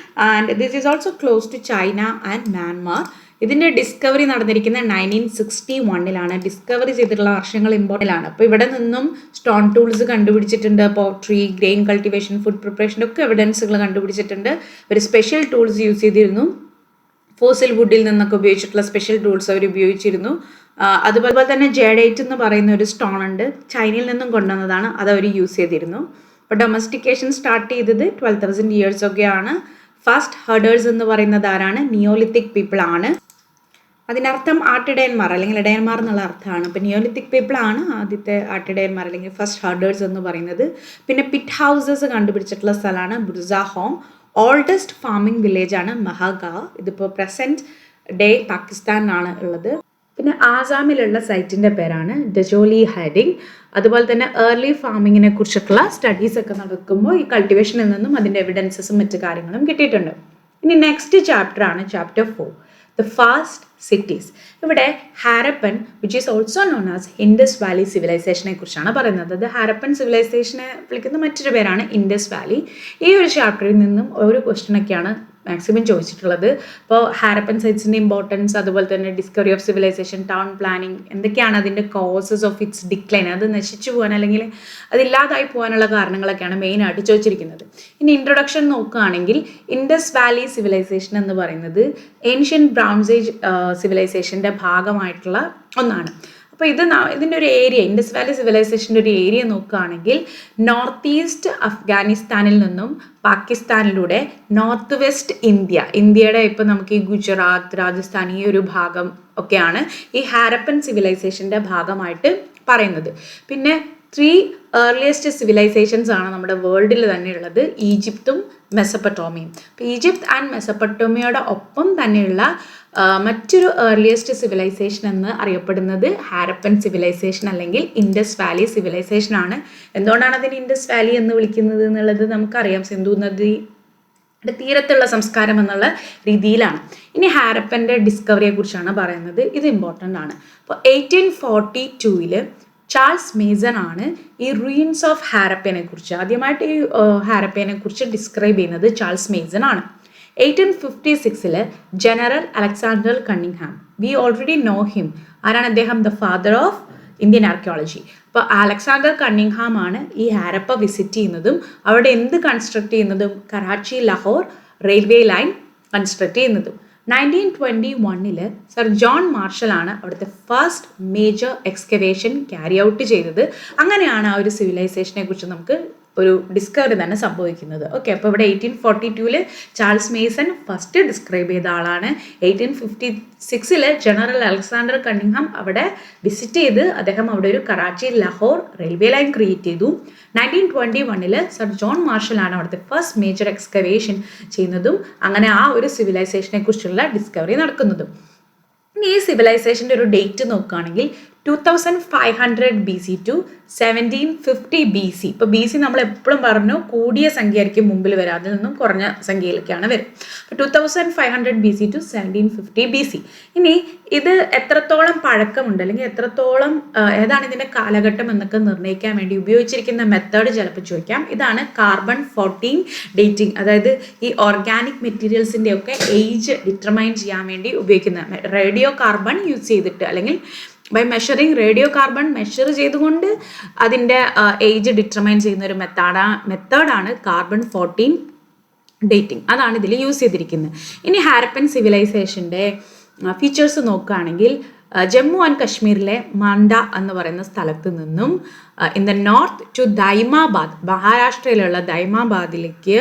[SPEAKER 1] And this is also close to China and Myanmar. ഇതിൻ്റെ ഡിസ്കവറി നടന്നിരിക്കുന്നത് 1961 ഡിസ്കവറി ചെയ്തിട്ടുള്ള വർഷങ്ങൾ ഇമ്പോർട്ടൻ്റ്. അപ്പോൾ ഇവിടെ നിന്നും സ്റ്റോൺ ടൂൾസ് കണ്ടുപിടിച്ചിട്ടുണ്ട്, pottery, grain cultivation, food preparation ഒക്കെ എവിഡൻസുകൾ കണ്ടുപിടിച്ചിട്ടുണ്ട്. ഒരു സ്പെഷ്യൽ ടൂൾസ് യൂസ് ചെയ്തിരുന്നു, ഫോസിൽ വുഡിൽ നിന്നൊക്കെ ഉപയോഗിച്ചിട്ടുള്ള സ്പെഷ്യൽ ടൂൾസ് അവർ ഉപയോഗിച്ചിരുന്നു. അതുപോലെ തന്നെ ജേഡേറ്റ് എന്ന് പറയുന്ന ഒരു സ്റ്റോൺ ഉണ്ട്, ചൈനയിൽ നിന്നും കൊണ്ടുവന്നതാണ്, അത് അവർ യൂസ് ചെയ്തിരുന്നു. അപ്പോൾ ഡൊമസ്റ്റിക്കേഷൻ സ്റ്റാർട്ട് ചെയ്തത് 12,000 years ഒക്കെയാണ്. ഫസ്റ്റ് ഹെർഡേഴ്സ് എന്ന് പറയുന്നത് ആരാണ്? നിയോലിത്തിക് പീപ്പിൾ ആണ്. അതിനർത്ഥം ആട്ടിടയന്മാർ അല്ലെങ്കിൽ ഇടയന്മാർ എന്നുള്ള അർത്ഥമാണ്. അപ്പോൾ നിയോലിത്തിക് പീപ്പിൾ ആണ് ആദ്യത്തെ ആട്ടിടയന്മാർ അല്ലെങ്കിൽ ഫസ്റ്റ് ഹെർഡേഴ്സ് എന്ന് പറയുന്നത്. പിന്നെ പിറ്റ് ഹൗസസ് കണ്ടുപിടിച്ചിട്ടുള്ള സ്ഥലമാണ് ബുർസാഹോം. ഓൾഡസ്റ്റ് ഫാമിംഗ് വില്ലേജ് ആണ് മഹാഗാ. ഇതിപ്പോൾ പ്രസൻറ്റ് ഡേ പാകിസ്ഥാനിലാണ് ഉള്ളത്. പിന്നെ ആസാമിലുള്ള സൈറ്റിൻ്റെ പേരാണ് ഡജോലി ഹാഡിംഗ്. അതുപോലെ തന്നെ ഏർലി ഫാമിങ്ങിനെ കുറിച്ചിട്ടുള്ള സ്റ്റഡീസ് ഒക്കെ നടക്കുമ്പോൾ ഈ കൾട്ടിവേഷനിൽ നിന്നും അതിൻ്റെ എവിഡൻസസും മറ്റു കാര്യങ്ങളും കിട്ടിയിട്ടുണ്ട്. ഇനി നെക്സ്റ്റ് ചാപ്റ്റർ ആണ് ചാപ്റ്റർ 4, ദ ഫാസ്റ്റ് സിറ്റീസ്. ഇവിടെ Harappan which is also known as Indus valley സിവിലൈസേഷനെ കുറിച്ചാണ് പറയുന്നത്. അത് ഹാരപ്പൻ സിവിലൈസേഷനെ വിളിക്കുന്ന മറ്റൊരു പേരാണ് ഇൻഡസ് വാലി. ഈ ഒരു ചാപ്റ്ററിൽ നിന്നും ഒരു ക്വസ്റ്റ്യനൊക്കെയാണ് മാക്സിമം ചോദിച്ചിട്ടുള്ളത്. ഇപ്പോൾ ഹാരപ്പൻ സൈറ്റ്സിൻ്റെ ഇമ്പോർട്ടൻസ്, അതുപോലെ തന്നെ discovery of civilization, town planning, എന്തൊക്കെയാണ് അതിൻ്റെ കോസസ് ഓഫ് ഇറ്റ്സ് ഡിക്ലൈൻ, അത് നശിച്ചു പോകാൻ അല്ലെങ്കിൽ അതില്ലാതായി പോകാനുള്ള കാരണങ്ങളൊക്കെയാണ് മെയിനായിട്ട് ചോദിച്ചിരിക്കുന്നത്. ഇനി ഇൻട്രൊഡക്ഷൻ നോക്കുകയാണെങ്കിൽ ഇൻഡസ് വാലി സിവിലൈസേഷൻ എന്ന് പറയുന്നത് ഏൻഷ്യൻ ബ്രൗൺസ് ഏജ് സിവിലൈസേഷൻ്റെ ഭാഗമായിട്ടുള്ള ഒന്നാണ്. അപ്പോൾ ഇതിൻ്റെ ഒരു ഏരിയ, ഇൻഡസ് വാലി സിവിലൈസേഷൻ്റെ ഒരു ഏരിയ നോക്കുകയാണെങ്കിൽ നോർത്ത് ഈസ്റ്റ് അഫ്ഗാനിസ്ഥാനിൽ നിന്നും പാകിസ്ഥാനിലൂടെ നോർത്ത് വെസ്റ്റ് ഇന്ത്യയുടെ ഇപ്പോൾ നമുക്ക് ഈ ഗുജറാത്ത്, രാജസ്ഥാൻ ഈ ഒരു ഭാഗം ഒക്കെയാണ് ഈ ഹാരപ്പൻ സിവിലൈസേഷൻ്റെ ഭാഗമായിട്ട് പറയുന്നത്. പിന്നെ 3 ഏർലിയസ്റ്റ് സിവിലൈസേഷൻസ് ആണ് നമ്മുടെ വേൾഡിൽ തന്നെ ഉള്ളത്, ഈജിപ്തും മെസപ്പൊട്ടോമിയയും. അപ്പോൾ ഈജിപ്ത് ആൻഡ് മെസപ്പൊട്ടോമിയയുടെ ഒപ്പം തന്നെയുള്ള മറ്റൊരു ഏർലിയസ്റ്റ് സിവിലൈസേഷൻ എന്ന് അറിയപ്പെടുന്നത് ഹാരപ്പൻ സിവിലൈസേഷൻ അല്ലെങ്കിൽ ഇൻഡസ് വാലി സിവിലൈസേഷൻ ആണ്. എന്തുകൊണ്ടാണ് അതിന് ഇൻഡസ് വാലി എന്ന് വിളിക്കുന്നത് എന്നുള്ളത് നമുക്കറിയാം, സിന്ധു നദിയുടെ തീരത്തുള്ള സംസ്കാരം എന്നുള്ള രീതിയിലാണ്. ഇനി ഹാരപ്പൻ്റെ ഡിസ്കവറിയെ കുറിച്ചാണ് പറയുന്നത്. ഇത് ഇമ്പോർട്ടൻ്റ് ആണ്. അപ്പോൾ 1842 ചാൾസ് മേസൺ ആണ് ഈ റൂയിൻസ് ഓഫ് ഹാരപ്പനെ കുറിച്ച് ആദ്യമായിട്ട് ഈ ഹാരപ്പനെ കുറിച്ച് ഡിസ്ക്രൈബ് ചെയ്യുന്നത് ചാൾസ് മേസൺ ആണ്. 1856 general Alexander Cunningham, we already know him. ആരാണ് അദ്ദേഹം? The father of Indian archaeology. അപ്പോൾ അലക്സാണ്ടർ കണ്ണിങ്ഹാം ആണ് ഈ ഹാരപ്പ വിസിറ്റ് ചെയ്യുന്നതും അവിടെ എന്ത് കൺസ്ട്രക്ട് ചെയ്യുന്നതും Karachi Lahore railway line construct ചെയ്യുന്നതും. 1921 സർ ജോൺ മാർഷൽ ആണ് അവിടുത്തെ first major excavation carry out ചെയ്തത്. അങ്ങനെയാണ് ആ ഒരു സിവിലൈസേഷനെ കുറിച്ച് നമുക്ക് ഒരു ഡിസ്കവറി തന്നെ സംഭവിക്കുന്നത്. ഓക്കെ, അപ്പോൾ ഇവിടെ 1842 ചാൾസ് മേസൺ ഫസ്റ്റ് ഡിസ്ക്രൈബ് ചെയ്ത ആളാണ്. 1856 ജനറൽ അലക്സാണ്ടർ കണ്ണിങ്ഹാം അവിടെ വിസിറ്റ് ചെയ്ത് അദ്ദേഹം അവിടെ ഒരു Karachi Lahore railway line create ചെയ്തു. 1921 സർ ജോൺ മാർഷൽ ആണ് അവിടുത്തെ ഫസ്റ്റ് മേജർ എക്സ്കവേഷൻ ചെയ്യുന്നതും അങ്ങനെ ആ ഒരു സിവിലൈസേഷനെ കുറിച്ചുള്ള ഡിസ്കവറി നടക്കുന്നതും. ഇനി ഈ സിവിലൈസേഷൻ്റെ ഒരു ഡേറ്റ് നോക്കുകയാണെങ്കിൽ 2500 BC to 1750 BC. ഇപ്പോൾ BC നമ്മൾ എപ്പോഴും പറഞ്ഞു കൂടിയ സംഖ്യയായിരിക്കും മുമ്പിൽ വരിക, അതിൽ നിന്നും കുറഞ്ഞ സംഖ്യയിലേക്കാണ് വരും. അപ്പോൾ 2500 BC to 1750 BC. ഇനി ഇത് എത്രത്തോളം പഴക്കമുണ്ട് അല്ലെങ്കിൽ എത്രത്തോളം ഏതാണ് ഇതിൻ്റെ കാലഘട്ടം എന്നൊക്കെ നിർണ്ണയിക്കാൻ വേണ്ടി ഉപയോഗിച്ചിരിക്കുന്ന മെത്തേഡ് ചിലപ്പോൾ ചോദിക്കാം. ഇതാണ് കാർബൺ 14 ഡേറ്റിംഗ്. അതായത് ഈ ഓർഗാനിക് മെറ്റീരിയൽസിൻ്റെ ഒക്കെ ഏജ് ഡിറ്റർമൈൻ ചെയ്യാൻ വേണ്ടി ഉപയോഗിക്കുന്ന റേഡിയോ കാർബൺ യൂസ് ചെയ്തിട്ട് അല്ലെങ്കിൽ by measuring radio carbon measure ചെയ്തുകൊണ്ട് അതിൻ്റെ ഏജ് ഡിറ്റർമൈൻ ചെയ്യുന്ന ഒരു മെത്തേഡാണ് കാർബൺ 14 ഡേറ്റിംഗ്. അതാണ് ഇതിൽ യൂസ് ചെയ്തിരിക്കുന്നത്. ഇനി ഹാരപ്പൻ സിവിലൈസേഷൻ്റെ ഫീച്ചേഴ്സ് നോക്കുകയാണെങ്കിൽ ജമ്മു ആൻഡ് കശ്മീരിലെ മാണ്ട എന്ന് പറയുന്ന സ്ഥലത്ത് നിന്നും ഇൻ ദ നോർത്ത് ടു ദൈമാബാദ്, മഹാരാഷ്ട്രയിലുള്ള ദൈമാബാദിലേക്ക്,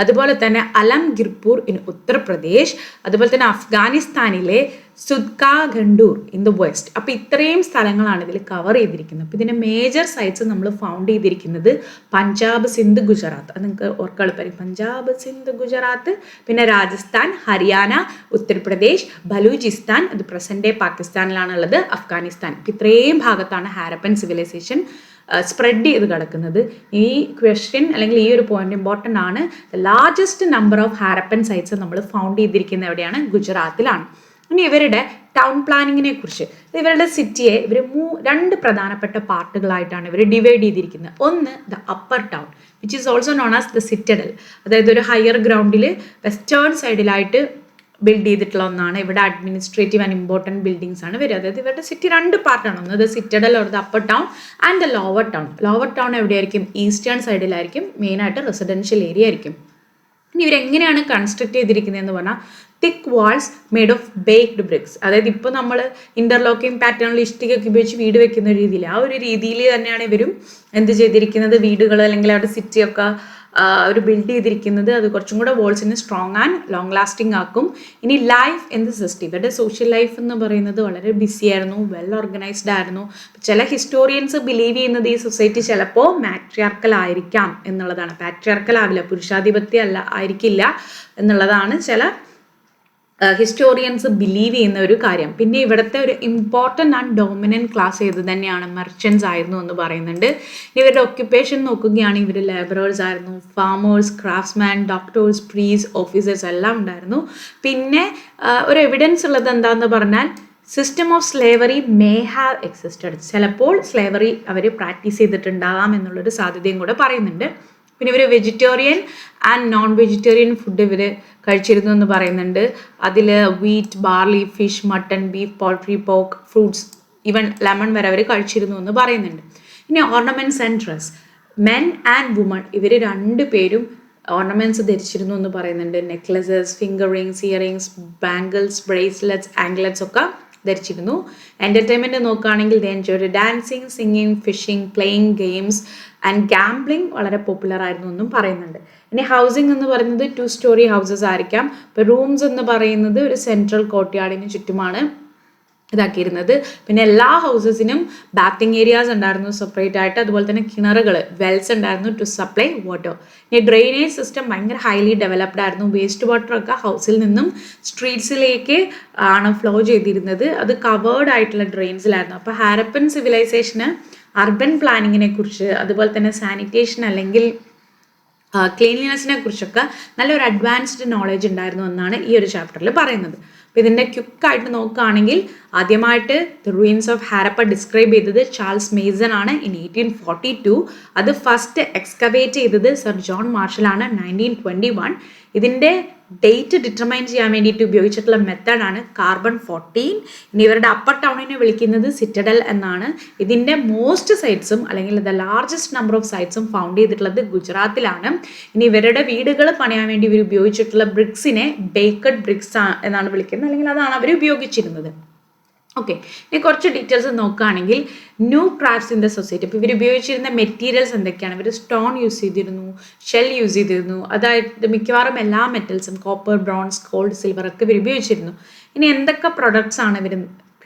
[SPEAKER 1] അതുപോലെ തന്നെ അലംഗിർപൂർ ഇൻ ഉത്തർപ്രദേശ്, അതുപോലെ തന്നെ അഫ്ഗാനിസ്ഥാനിലെ സുദ്കാഗണ്ടൂർ ഇൻ ദ വെസ്റ്റ്. അപ്പോൾ ഇത്രയും സ്ഥലങ്ങളാണ് ഇതിൽ കവർ ചെയ്തിരിക്കുന്നത്. അപ്പോൾ ഇതിൻ്റെ മേജർ സൈറ്റ്സ് നമ്മൾ ഫൗണ്ട് ചെയ്തിരിക്കുന്നത് പഞ്ചാബ്, സിന്ധ്, ഗുജറാത്ത്. അത് നിങ്ങൾക്ക് ഓർക്കളപ്പായിരിക്കും. പഞ്ചാബ്, സിന്ധ്, ഗുജറാത്ത്, പിന്നെ രാജസ്ഥാൻ, ഹരിയാന, ഉത്തർപ്രദേശ്, ബലൂചിസ്ഥാൻ, അത് പ്രസന്റ് ഡേ പാകിസ്ഥാനിലാണുള്ളത്, അഫ്ഗാനിസ്ഥാൻ. ഇത്രയും ഭാഗത്താണ് ഹാരപ്പൻ സിവിലൈസേഷൻ സ്പ്രെഡ് ചെയ്ത് കിടക്കുന്നത്. ഈ ക്വസ്റ്റ്യൻ അല്ലെങ്കിൽ ഈ ഒരു പോയിന്റ് ഇമ്പോർട്ടൻ്റ് ആണ്. Largest number of Harappan sites നമ്മൾ ഫൗണ്ട് ചെയ്തിരിക്കുന്നത് എവിടെയാണ്? ഗുജറാത്തിലാണ്. ഇനി ഇവരുടെ ടൗൺ പ്ലാനിങ്ങിനെ കുറിച്ച്, ഇവരുടെ സിറ്റിയെ ഇവർ 2 പ്രധാനപ്പെട്ട പാർട്ടുകളായിട്ടാണ് ഇവർ ഡിവൈഡ് ചെയ്തിരിക്കുന്നത്. ഒന്ന് the upper town which is also known as the citadel, അതായത് ഒരു ഹയർ ഗ്രൗണ്ടിൽ വെസ്റ്റേൺ സൈഡിലായിട്ട് ബിൽഡ് ചെയ്തിട്ടുള്ള ഒന്നാണ്. ഇവിടെ അഡ്മിനിസ്ട്രേറ്റീവ് ആൻഡ് ഇമ്പോർട്ടൻറ്റ് ബിൽഡിങ്സ് ആണ് വരിക. അതായത് ഇവരുടെ സിറ്റി 2 പാർട്ടാണ്. ഒന്ന് the citadel or the upper town and the lower town. Lower town എവിടെയായിരിക്കും? ഈസ്റ്റേൺ സൈഡിലായിരിക്കും, മെയിനായിട്ട് റെസിഡൻഷ്യൽ ഏരിയ ആയിരിക്കും. ഇനി ഇവരെങ്ങനെയാണ് കൺസ്ട്രക്ട് ചെയ്തിരിക്കുന്നതെന്ന് പറഞ്ഞാൽ thick walls made of baked bricks. അതായത് ഇപ്പോൾ നമ്മൾ ഇൻ്റർലോക്കിംഗ് പാറ്റേണിൽ ഇഷ്ടികയൊക്കെ ഉപയോഗിച്ച് വീട് വെക്കുന്ന രീതിയിൽ, ആ ഒരു രീതിയിൽ തന്നെയാണ് ഇവരും എന്ത് ചെയ്തിരിക്കുന്നത്, വീടുകൾ അല്ലെങ്കിൽ അവരുടെ സിറ്റിയൊക്കെ ഒരു ബിൽഡ് ചെയ്തിരിക്കുന്നത്. അത് കുറച്ചും കൂടെ വോൾസിനെ സ്ട്രോങ് ആൻഡ് ലോങ് ലാസ്റ്റിംഗ് ആക്കും. ഇനി ലൈഫ് ഇൻ ദ സിറ്റി, ഇവരുടെ സോഷ്യൽ ലൈഫ് എന്ന് പറയുന്നത് വളരെ ബിസി ആയിരുന്നു, വെൽ ഓർഗനൈസ്ഡ് ആയിരുന്നു. ചില ഹിസ്റ്റോറിയൻസ് ബിലീവ് ചെയ്യുന്നത് ഈ സൊസൈറ്റി ചിലപ്പോൾ മാട്രിയാർക്കൽ ആയിരിക്കാം എന്നുള്ളതാണ്. പാട്രിയാർക്കൽ ആവില്ല, പുരുഷാധിപത്യം അല്ല ആയിരിക്കില്ല എന്നുള്ളതാണ് ചില ഹിസ്റ്റോറിയൻസ് ബിലീവ് ചെയ്യുന്ന ഒരു കാര്യം. പിന്നെ ഇവിടുത്തെ ഒരു ഇമ്പോർട്ടൻ്റ് ആൻഡ് ഡോമിനൻറ്റ് ക്ലാസ് ഏത് തന്നെയാണ്, മെർച്ചൻസ് ആയിരുന്നു എന്ന് പറയുന്നുണ്ട്. ഇവരുടെ ഒക്യുപ്പേഷൻ നോക്കുകയാണെങ്കിൽ ഇവർ ലേബറേഴ്സ് ആയിരുന്നു, ഫാമേഴ്സ്, ക്രാഫ്റ്റ്സ്മാൻ, ഡോക്ടേഴ്സ്, പ്രീസ്, ഓഫീസേഴ്സ് എല്ലാം ഉണ്ടായിരുന്നു. പിന്നെ ഒരു എവിഡൻസ് ഉള്ളത് എന്താണെന്ന് പറഞ്ഞാൽ system of slavery may have existed, ചിലപ്പോൾ സ്ലേവറി അവർ പ്രാക്ടീസ് ചെയ്തിട്ടുണ്ടാകാം എന്നുള്ളൊരു സാധ്യതയും കൂടെ പറയുന്നുണ്ട്. പിന്നെ ഇവർ vegetarian and non vegetarian food ഇവർ കഴിച്ചിരുന്നു എന്ന് പറയുന്നുണ്ട്. അതിൽ wheat, barley, fish, mutton, beef, poultry, pork, fruits, even lemon വരെ അവർ കഴിച്ചിരുന്നു എന്ന് പറയുന്നുണ്ട്. ഇനി ornaments and dress, men and woman ഇവർ 2 പേരും ഓർണമെൻറ്റ്സ് ധരിച്ചിരുന്നു എന്ന് പറയുന്നുണ്ട്. Necklaces, finger rings, earrings, bangles, bracelets, anklets ഒക്കെ ധരിച്ചിരുന്നു. എൻ്റർടൈൻമെൻറ്റ് നോക്കുകയാണെങ്കിൽ they enjoy dancing, singing, fishing, playing games and gambling വളരെ പോപ്പുലർ ആയിരുന്നു എന്നും പറയുന്നുണ്ട്. ഇനി ഹൗസിംഗ് എന്ന് പറയുന്നത് 2 സ്റ്റോറി ഹൗസസ് ആയിരിക്കാം. ഇപ്പോൾ റൂംസ് എന്ന് പറയുന്നത് ഒരു സെൻട്രൽ കോർട്ട്യാർഡിന് ചുറ്റുമാണ് ഇതാക്കിയിരുന്നത്. പിന്നെ എല്ലാ ഹൗസസിനും ബാത്തിങ് ഏരിയാസ് ഉണ്ടായിരുന്നു സെപ്പറേറ്റ് ആയിട്ട്. അതുപോലെ തന്നെ കിണറുകൾ, വെൽസ് ഉണ്ടായിരുന്നു ടു സപ്ലൈ വാട്ടർ. ഇനി ഡ്രെയിനേജ് സിസ്റ്റം ഭയങ്കര ഹൈലി ഡെവലപ്ഡ് ആയിരുന്നു. വേസ്റ്റ് വാട്ടർ ഒക്കെ ഹൗസിൽ നിന്നും സ്ട്രീറ്റ്സിലേക്ക് ആണ് ഫ്ലോ ചെയ്തിരുന്നത്. അത് കവേർഡ് ആയിട്ടുള്ള ഡ്രെയിൻസിലായിരുന്നു. അപ്പോൾ ഹാരപ്പൻ സിവിലൈസേഷന് അർബൻ പ്ലാനിങ്ങിനെ കുറിച്ച്, അതുപോലെ തന്നെ സാനിറ്റേഷൻ അല്ലെങ്കിൽ ക്ലീൻലിനെസ്സിനെ കുറിച്ചൊക്കെ നല്ലൊരു അഡ്വാൻസ്ഡ് നോളജ് ഉണ്ടായിരുന്നു എന്നാണ് ഈ ഒരു ചാപ്റ്ററിൽ പറയുന്നത്. അപ്പോൾ ഇതിൻ്റെ ക്വിക്കായിട്ട് നോക്കുകയാണെങ്കിൽ ആദ്യമായിട്ട് the ruins of Harappa describe ചെയ്തത് ചാൾസ് മേസൺ ആണ് ഇൻ 1842. അത് ഫസ്റ്റ് എക്സ്കവേറ്റ് ചെയ്തത് സർ ജോൺ മാർഷലാണ് 1921. ഇതിൻ്റെ ഡേറ്റ് ഡിറ്റർമൈൻ ചെയ്യാൻ വേണ്ടിയിട്ട് ഉപയോഗിച്ചിട്ടുള്ള മെത്തേഡാണ് കാർബൺ-14. ഇനി ഇവരുടെ അപ്പർ ടൗണിനെ വിളിക്കുന്നത് സിറ്റഡൽ എന്നാണ്. ഇതിൻ്റെ മോസ്റ്റ് സൈറ്റ്സും അല്ലെങ്കിൽ ദ ലാർജസ്റ്റ് നമ്പർ ഓഫ് സൈറ്റ്സും ഫൗണ്ട് ചെയ്തിട്ടുള്ളത് ഗുജറാത്തിലാണ്. ഇനി ഇവരുടെ വീടുകൾ പണിയാൻ വേണ്ടി ഇവർ ഉപയോഗിച്ചിട്ടുള്ള ബ്രിക്സിനെ ബേക്കഡ് ബ്രിക്സ് എന്നാണ് വിളിക്കുന്നത്, അല്ലെങ്കിൽ അതാണ് അവർ ഉപയോഗിച്ചിരുന്നത്. ഓക്കെ, ഇനി കുറച്ച് ഡീറ്റെയിൽസ് നോക്കുകയാണെങ്കിൽ new crafts in the society. ഇപ്പോൾ ഇവർ ഉപയോഗിച്ചിരുന്ന മെറ്റീരിയൽസ് എന്തൊക്കെയാണ്? ഇവർ സ്റ്റോൺ യൂസ് ചെയ്തിരുന്നു, ഷെൽ യൂസ് ചെയ്തിരുന്നു, അതായത് മിക്കവാറും എല്ലാ മെറ്റൽസും കോപ്പർ, ബ്രോൺസ്, ഗോൾഡ്, സിൽവർ ഒക്കെ ഇവർ ഉപയോഗിച്ചിരുന്നു. ഇനി എന്തൊക്കെ പ്രൊഡക്ട്സ് ആണ് ഇവർ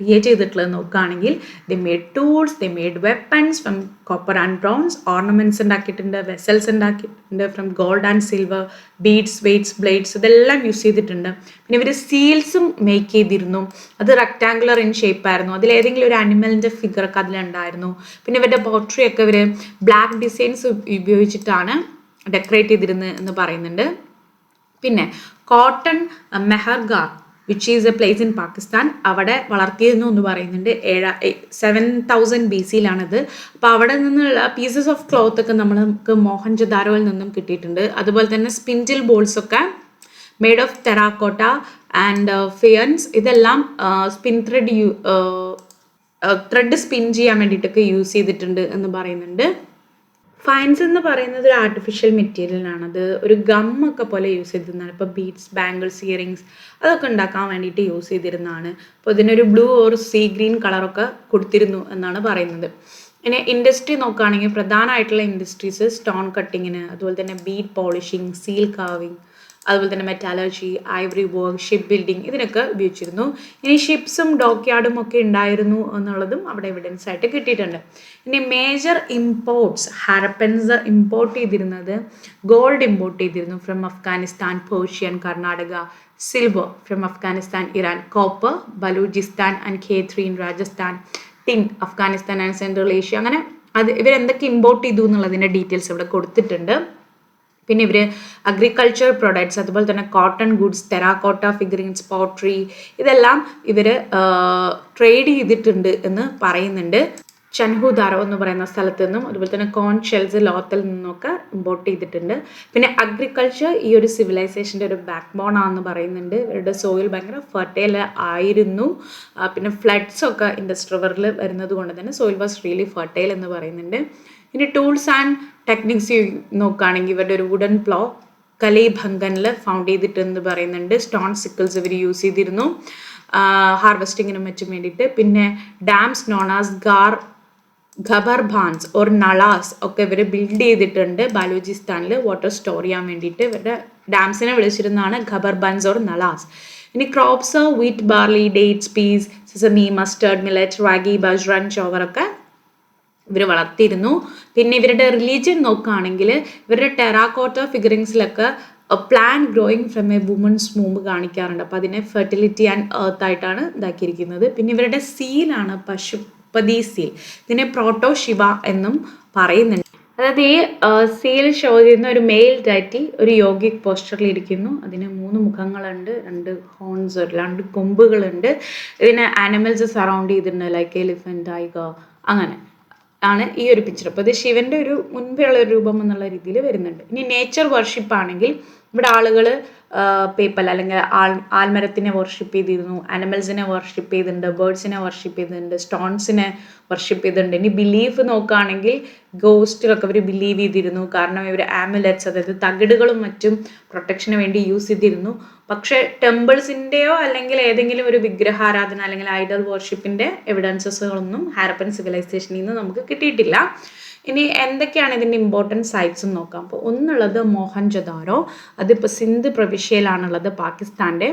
[SPEAKER 1] ക്രിയേറ്റ് ചെയ്തിട്ടുള്ളത് നോക്കുകയാണെങ്കിൽ the made tools, the made weapons from copper and bronze, ornaments ഉണ്ടാക്കിയിട്ടുണ്ട്, വെസൽസ് ഉണ്ടാക്കിയിട്ടുണ്ട് from gold and silver, beads, weights, blades ഇതെല്ലാം യൂസ് ചെയ്തിട്ടുണ്ട്. പിന്നെ ഇവർ സീൽസും മേക്ക് ചെയ്തിരുന്നു. അത് റെക്ടാങ്കുലർ ഇൻ ഷേപ്പ് ആയിരുന്നു. അതിലേതെങ്കിലും ഒരു അനിമലിൻ്റെ ഫിഗറൊക്കെ അതിലുണ്ടായിരുന്നു. പിന്നെ ഇവരുടെ പോട്രി ഒക്കെ ഇവർ ബ്ലാക്ക് ഡിസൈൻസ് ഉപയോഗിച്ചിട്ടാണ് ഡെക്കറേറ്റ് ചെയ്തിരുന്നത് എന്ന് പറയുന്നുണ്ട്. പിന്നെ cotton Mehrgarh which is a place in Pakistan, അവിടെ വളർത്തിയിരുന്നു എന്ന് പറയുന്നുണ്ട്. 7000 BC-ലാണത്. അപ്പോൾ അവിടെ നിന്നുള്ള പീസസ് ഓഫ് ക്ലോത്ത് ഒക്കെ നമുക്ക് മോഹൻജദാരോയിൽ നിന്നും കിട്ടിയിട്ടുണ്ട്. അതുപോലെ തന്നെ സ്പിൻഡിൽ ബോൾസ് ഒക്കെ മെയ്ഡ് ഓഫ് ടെറാക്കോട്ട ആൻഡ് ഫിയൻസ്, ഇതെല്ലാം ത്രെഡ് സ്പിൻ ചെയ്യാൻ വേണ്ടിയിട്ടൊക്കെ യൂസ് ചെയ്തിട്ടുണ്ട് എന്ന് പറയുന്നുണ്ട്. ഫൈൻസ് എന്ന് പറയുന്നത് ഒരു ആർട്ടിഫിഷ്യൽ മെറ്റീരിയലാണ്. അത് ഒരു ഗമ്മൊക്കെ പോലെ യൂസ് ചെയ്തിരുന്നതാണ്. ഇപ്പോൾ ബീഡ്സ്, ബാംഗിൾസ്, ഇയറിങ്സ് അതൊക്കെ ഉണ്ടാക്കാൻ വേണ്ടിയിട്ട് യൂസ് ചെയ്തിരുന്നതാണ്. അപ്പോൾ ഇതിനൊരു ബ്ലൂ ഓർ സീ ഗ്രീൻ കളറൊക്കെ കൊടുത്തിരുന്നു എന്നാണ് പറയുന്നത്. ഇനി ഇൻഡസ്ട്രി നോക്കുകയാണെങ്കിൽ പ്രധാനമായിട്ടുള്ള ഇൻഡസ്ട്രീസ് സ്റ്റോൺ കട്ടിങ്ങിന്, അതുപോലെ തന്നെ ബീഡ് പോളിഷിങ്, സീൽ കാവിങ്, അതുപോലെ തന്നെ മെറ്റാലർജി, ഐവറി വർക്ക്, ഷിപ്പ് ബിൽഡിംഗ് ഇതിനൊക്കെ ഉപയോഗിച്ചിരുന്നു. ഇനി ഷിപ്സും ഡോക്യാർഡും ഒക്കെ ഉണ്ടായിരുന്നു എന്നുള്ളതും അവിടെ എവിഡൻസ് ആയിട്ട് കിട്ടിയിട്ടുണ്ട്. ഇനി മേജർ ഇമ്പോർട്ട്സ്, ഹാരപ്പൻസ് ഇമ്പോർട്ട് ചെയ്തിരുന്നത് ഗോൾഡ് ഇമ്പോർട്ട് ചെയ്തിരുന്നു from Afghanistan, Persian, Karnataka, silver from Afghanistan, Iran, copper Balochistan and Khetri in Rajasthan, tin Afghanistan and central Asia. അങ്ങനെ അത് ഇവരെന്തൊക്കെ ഇമ്പോർട്ട് ചെയ്തു എന്നുള്ളതിൻ്റെ ഡീറ്റെയിൽസ് ഇവിടെ കൊടുത്തിട്ടുണ്ട്. പിന്നെ ഇവർ അഗ്രികൾച്ചർ പ്രൊഡക്ട്സ്, അതുപോലെ തന്നെ കോട്ടൺ ഗുഡ്സ്, ടെറാക്കോട്ട ഫിഗറിൻസ്, പോട്രി, ഇതെല്ലാം ഇവർ ട്രേഡ് ചെയ്തിട്ടുണ്ട് എന്ന് പറയുന്നുണ്ട്. ചൻഹുദാരോ എന്ന് പറയുന്ന സ്ഥലത്ത് നിന്നും, അതുപോലെ തന്നെ കോൺ ഷെൽസ് ലോത്തിൽ നിന്നൊക്കെ ഇമ്പോർട്ട് ചെയ്തിട്ടുണ്ട്. പിന്നെ അഗ്രികൾച്ചർ ഈ ഒരു സിവിലൈസേഷൻ്റെ ഒരു ബാക്ക് ബോൺ ആണെന്ന് പറയുന്നുണ്ട്. ഇവരുടെ സോയിൽ ഭയങ്കര ഫെർട്ടൈൽ ആയിരുന്നു. പിന്നെ ഫ്ലഡ്സ് ഒക്കെ ഇൻഡസ് റിവറിൽ വരുന്നത് കൊണ്ട് തന്നെ സോയിൽ വാസ് റിയലി ഫെർട്ടൈൽ എന്ന് പറയുന്നുണ്ട്. ഇനി ടൂൾസ് ആൻഡ് ടെക്നിക്സ് നോക്കുകയാണെങ്കിൽ ഇവരുടെ ഒരു വുഡൻ പ്ലോ കലൈഭംഗനിൽ ഫൗണ്ട് ചെയ്തിട്ടെന്ന് പറയുന്നുണ്ട്. സ്റ്റോൺ സിക്കിൾസ് ഇവർ യൂസ് ചെയ്തിരുന്നു ഹാർവെസ്റ്റിങ്ങിനും മറ്റും വേണ്ടിയിട്ട്. പിന്നെ ഡാംസ് നോൺ ആസ് ഖബർ ബാൻസ് ഓർ നളാസ് ഒക്കെ ഇവർ ബിൽഡ് ചെയ്തിട്ടുണ്ട് ബാലൂചിസ്ഥാനിൽ വാട്ടർ സ്റ്റോർ ചെയ്യാൻ വേണ്ടിയിട്ട്. ഇവരുടെ ഡാംസിനെ വിളിച്ചിരുന്നതാണ് ഖബർ ബാൻസ് ഓർ നളാസ്. ഇനി crops wheat, barley, dates, peas, sesame, mustard, millet, ragi, bajra, ചോവറൊക്കെ ഇവർ വളർത്തിയിരുന്നു. പിന്നെ ഇവരുടെ റിലീജിയൻ നോക്കുകയാണെങ്കിൽ ഇവരുടെ ടെറാക്കോട്ട ഫിഗറിങ്സിലൊക്കെ plant growing from a woman's womb കാണിക്കാറുണ്ട്. അപ്പോൾ അതിനെ ഫെർട്ടിലിറ്റി ആൻഡ് എർത്ത് ആയിട്ടാണ് ഇതാക്കിയിരിക്കുന്നത്. പിന്നെ ഇവരുടെ സീലാണ് പശുപതി സീൽ. ഇതിനെ പ്രോട്ടോ ശിവ എന്നും പറയുന്നുണ്ട്. അതായത് ഈ സീൽ ഷോ ചെയ്യുന്ന ഒരു മെയിൽ ഡൈറ്റി ഒരു യോഗിക് പോസ്റ്ററിൽ ഇരിക്കുന്നു. അതിന് 3 മുഖങ്ങളുണ്ട്, 2 ഹോൺസ്, 2 കൊമ്പുകളുണ്ട്. ഇതിന് ആനിമൽസ് സറൗണ്ട് ചെയ്തിട്ടുണ്ട്, ലൈക്ക് എലിഫന്റ്, ടൈഗർ, അങ്ങനെ ആണ് ഈ ഒരു പിക്ചർ. അപ്പോൾ ഇത് ശിവൻ്റെ ഒരു മുൻപുള്ള ഒരു രൂപം എന്നുള്ള രീതിയിൽ വരുന്നുണ്ട്. ഇനി നേച്ചർ വർഷിപ്പ് ആണെങ്കിൽ ഇവിടെ ആളുകൾ പേപ്പൽ അല്ലെങ്കിൽ ആൽമരത്തിനെ വർഷിപ്പ് ചെയ്തിരുന്നു, ആനിമൽസിനെ വർഷിപ്പ് ചെയ്തിട്ടുണ്ട്, ബേർഡ്സിനെ വർഷിപ്പ് ചെയ്തിട്ടുണ്ട്, സ്റ്റോൺസിനെ വർഷിപ്പ് ചെയ്തിട്ടുണ്ട്. ഇനി ബിലീഫ് നോക്കുകയാണെങ്കിൽ ഗോസ്റ്റിലൊക്കെ അവർ ബിലീവ് ചെയ്തിരുന്നു. കാരണം ഇവർ ആമുലറ്റ്സ്, അതായത് തകിടുകളും മറ്റും പ്രൊട്ടക്ഷന് വേണ്ടി യൂസ് ചെയ്തിരുന്നു. പക്ഷേ ടെമ്പിൾസിൻ്റെയോ അല്ലെങ്കിൽ ഏതെങ്കിലും ഒരു വിഗ്രഹാരാധന അല്ലെങ്കിൽ ഐഡൽ വർഷിപ്പിൻ്റെ എവിഡൻസസുകളൊന്നും ഹാരപ്പൻ സിവിലൈസേഷനിൽ നിന്ന് നമുക്ക് കിട്ടിയിട്ടില്ല. ഇനി എന്തൊക്കെയാണ് ഇതിൻ്റെ ഇമ്പോർട്ടൻറ്റ് സൈറ്റ്സ് എന്ന് നോക്കാം. അപ്പോൾ ഒന്നുള്ളത് മോഹൻജദാരോ, അതിപ്പോൾ സിന്ധ് പ്രവിശ്യയിലാണുള്ളത്, പാകിസ്ഥാൻ്റെ.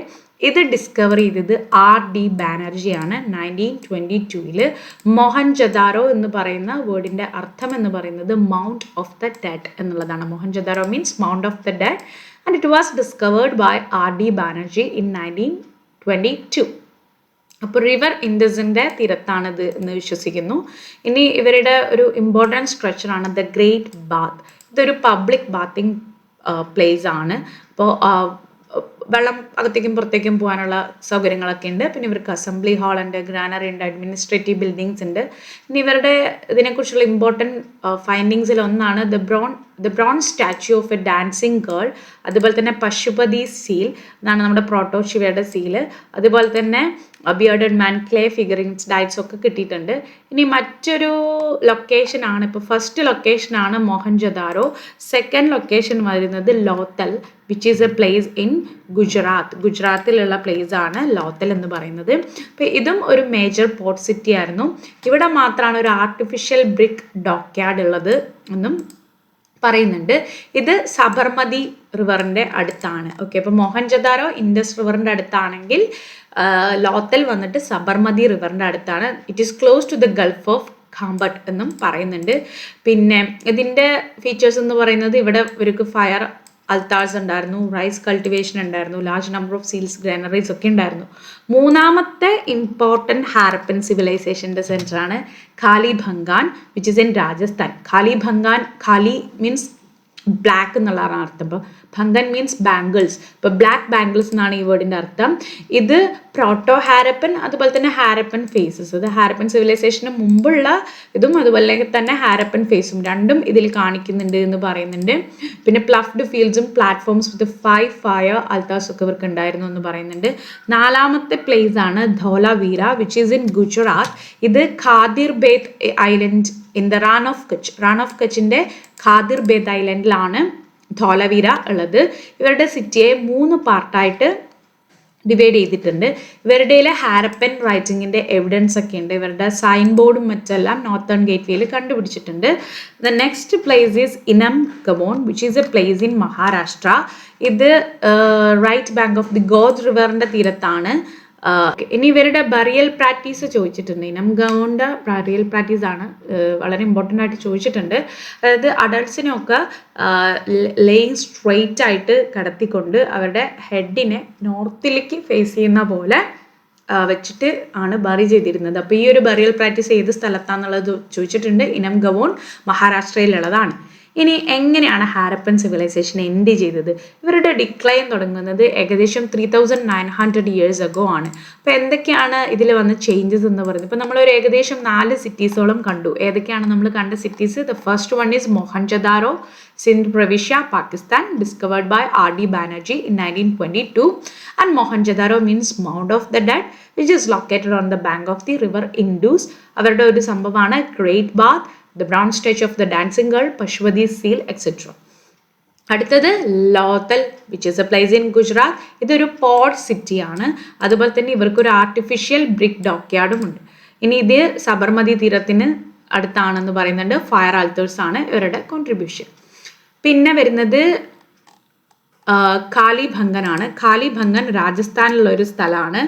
[SPEAKER 1] ഇത് ഡിസ്കവർ ചെയ്തത് R.D. ബാനർജിയാണ് 1922. മോഹൻജദാരോ എന്ന് പറയുന്ന വേർഡിൻ്റെ അർത്ഥം എന്ന് പറയുന്നത് മൗണ്ട് ഓഫ് ദ ഡെഡ് എന്നുള്ളതാണ്. Mohenjodaro means mound of the dead and it was discovered by R.D. Banerjee in 1922. അപ്പോൾ റിവർ ഇൻഡസിൻ്റെ തീരത്താണിത് എന്ന് വിശ്വസിക്കുന്നു. ഇനി ഇവരുടെ ഒരു ഇമ്പോർട്ടൻറ്റ് സ്ട്രക്ചറാണ് ദ ഗ്രേറ്റ് ബാത്ത്. ഇതൊരു പബ്ലിക് ബാത്തിങ് പ്ലേസ് ആണ്. അപ്പോൾ വെള്ളം അകത്തേക്കും പുറത്തേക്കും പോകാനുള്ള സൗകര്യങ്ങളൊക്കെ ഉണ്ട്. പിന്നെ ഇവർക്ക് അസംബ്ലി ഹാൾ ഉണ്ട്, ഗ്രാനറി ഉണ്ട്, അഡ്മിനിസ്ട്രേറ്റീവ് ബിൽഡിങ്സ് ഉണ്ട്. ഇനി ഇവരുടെ ഇതിനെക്കുറിച്ചുള്ള ഇമ്പോർട്ടൻറ്റ് ഫൈൻഡിങ്സിൽ ഒന്നാണ് the bronze statue of A dancing girl, അതുപോലെ തന്നെ പശുപതി സീൽ എന്നാണ് നമ്മുടെ പ്രോട്ടോ ശിവയുടെ സീല്, അതുപോലെ തന്നെ ബിയർഡഡ് മാൻ, ക്ലേ ഫിഗറിങ്സ്, ഡൈറ്റ്സ് ഒക്കെ കിട്ടിയിട്ടുണ്ട്. ഇനി മറ്റൊരു ലൊക്കേഷനാണ്, ഇപ്പോൾ ഫസ്റ്റ് ലൊക്കേഷനാണ് മോഹൻജദാരോ, സെക്കൻഡ് ലൊക്കേഷൻ വരുന്നത് Lothal which is a place in ഗുജറാത്തിലുള്ള പ്ലേസ് ആണ് ലോത്തൽ എന്ന് പറയുന്നത്. അപ്പോൾ ഇതും ഒരു മേജർ പോർട്ട് സിറ്റി ആയിരുന്നു. ഇവിടെ മാത്രമാണ് ഒരു ആർട്ടിഫിഷ്യൽ ബ്രിക്ക് ഡോക്യാർഡ് ഉള്ളത് എന്നും പറയുന്നുണ്ട്. ഇത് സബർമതി റിവറിൻ്റെ അടുത്താണ്. ഓക്കെ, അപ്പോൾ മോഹൻജദാരോ ഇൻഡസ് റിവറിൻ്റെ അടുത്താണെങ്കിൽ ലോത്തൽ വന്നിട്ട് സബർമതി റിവറിൻ്റെ അടുത്താണ്. It is close to the gulf of Khambhat എന്നും പറയുന്നുണ്ട്. പിന്നെ ഇതിൻ്റെ ഫീച്ചേഴ്സ് എന്ന് പറയുന്നത് ഇവിടെ ഇവർക്ക് ഫയർ അൽത്താഴ്സ് ഉണ്ടായിരുന്നു, റൈസ് കൾട്ടിവേഷൻ ഉണ്ടായിരുന്നു, large number of seals granaries ഒക്കെ ഉണ്ടായിരുന്നു. മൂന്നാമത്തെ ഇമ്പോർട്ടൻറ്റ് ഹാരപ്പൻ സിവിലൈസേഷൻ്റെ സെൻറ്ററാണ് Kalibangan which is in Rajasthan. Kali means black എന്നുള്ളതാണ് അർത്ഥം. അപ്പോൾ ഭംഗൻ മീൻസ് ബാംഗിൾസ്. ഇപ്പോൾ ബ്ലാക്ക് ബാംഗിൾസ് എന്നാണ് ഈ വേർഡിൻ്റെ അർത്ഥം. ഇത് പ്രോട്ടോ ഹാരപ്പൻ അതുപോലെ തന്നെ ഹാരപ്പൻ ഫേസസ്, അത് ഹാരപ്പൻ സിവിലൈസേഷന് മുമ്പുള്ള ഇതും അതുപോലെ തന്നെ ഹാരപ്പൻ ഫേസും രണ്ടും ഇതിൽ കാണിക്കുന്നുണ്ട് എന്ന് പറയുന്നുണ്ട്. പിന്നെ പ്ലഫ്ഡ് ഫീൽഡ്സും പ്ലാറ്റ്ഫോംസ് വിത്ത് 5 ഫയർ അൽത്താസ് ഒക്കെ ഇവർക്ക് ഉണ്ടായിരുന്നു എന്ന് പറയുന്നുണ്ട്. നാലാമത്തെ പ്ലേസ് ആണ് Dholavira which is in Gujarat. ഇത് Khadir Bet island in the Rann of കച്ചിൻ്റെ ഖാദിർ ബേത്ത് ഐലൻഡിലാണ് ധോലവീര ഉള്ളത്. ഇവരുടെ സിറ്റിയെ 3 പാർട്ടായിട്ട് ഡിവൈഡ് ചെയ്തിട്ടുണ്ട്. ഇവരുടെ ഹാരപ്പൻ റൈറ്റിങ്ങിൻ്റെ എവിഡൻസ് ഒക്കെ ഉണ്ട്. ഇവരുടെ സൈൻ ബോർഡും മറ്റെല്ലാം നോർത്തേൺ ഗേറ്റ്വേയിൽ കണ്ടുപിടിച്ചിട്ടുണ്ട്. The next place is Inamgaon which is a place in Maharashtra. ഇത് right bank of the Ghod റിവറിൻ്റെ തീരത്താണ്. ഇനി ഇവരുടെ ബറിയൽ പ്രാക്ടീസ് ചോദിച്ചിട്ടുണ്ട്. ഇനം ഗവോണിൻ്റെ ബറിയൽ പ്രാക്ടീസ് ആണ് വളരെ ഇമ്പോർട്ടൻ്റ് ആയിട്ട് ചോദിച്ചിട്ടുണ്ട്. അതായത് അഡൾട്ട്സിനെയൊക്കെ ലേയിങ് സ്ട്രെയിറ്റ് ആയിട്ട് കടത്തിക്കൊണ്ട് അവരുടെ ഹെഡിനെ നോർത്തിലേക്ക് ഫേസ് ചെയ്യുന്ന പോലെ വെച്ചിട്ട് ആണ് ബറി ചെയ്തിരുന്നത്. അപ്പോൾ ഈ ഒരു ബറിയൽ പ്രാക്ടീസ് ഏത് സ്ഥലത്താണെന്നുള്ളത് ചോദിച്ചിട്ടുണ്ട്. ഇനം ഗവോൺ മഹാരാഷ്ട്രയിലുള്ളതാണ്. ഇനി എങ്ങനെയാണ് ഹാരപ്പൻ സിവിലൈസേഷൻ എൻഡ് ചെയ്തത്? ഇവരുടെ ഡിക്ലൈൻ തുടങ്ങുന്നത് ഏകദേശം 3900 ഇയേഴ്സ് അഗോ ആണ്. അപ്പോൾ എന്തൊക്കെയാണ് ഇതിൽ വന്ന ചേഞ്ചസ് എന്ന് പറയുന്നത്? ഇപ്പോൾ നമ്മളൊരു ഏകദേശം 4 സിറ്റീസോളം കണ്ടു. ഏതൊക്കെയാണ് നമ്മൾ കണ്ട cities? The first one is Mohenjodaro, Sindh Provincia, Pakistan, discovered by R.D. Banerjee in 1922. And Mohenjo-daro means Mound of the Dead, which is located on the bank of the river Indus. അവരുടെ ഒരു സംഭവമാണ് great bath, the bronze statue of the dancing girl, Pashupati seal etcetera. അടുത്തത് Lothal, which is a place in Gujarat. ഇതൊരു port സിറ്റിയാണ്. അതുപോലെ തന്നെ ഇവർക്കൊരു artificial brick ഡോക്യാർഡും ഉണ്ട്. ഇനി ഇത് സബർമതി തീരത്തിന് അടുത്താണെന്ന് പറയുന്നുണ്ട്. ഫയർ ആൾത്തേഴ്സ് ആണ് ഇവരുടെ കോൺട്രിബ്യൂഷൻ. പിന്നെ വരുന്നത് കാലിഭംഗനാണ്. കാലിഭംഗൻ രാജസ്ഥാനിലുള്ള ഒരു സ്ഥലമാണ്.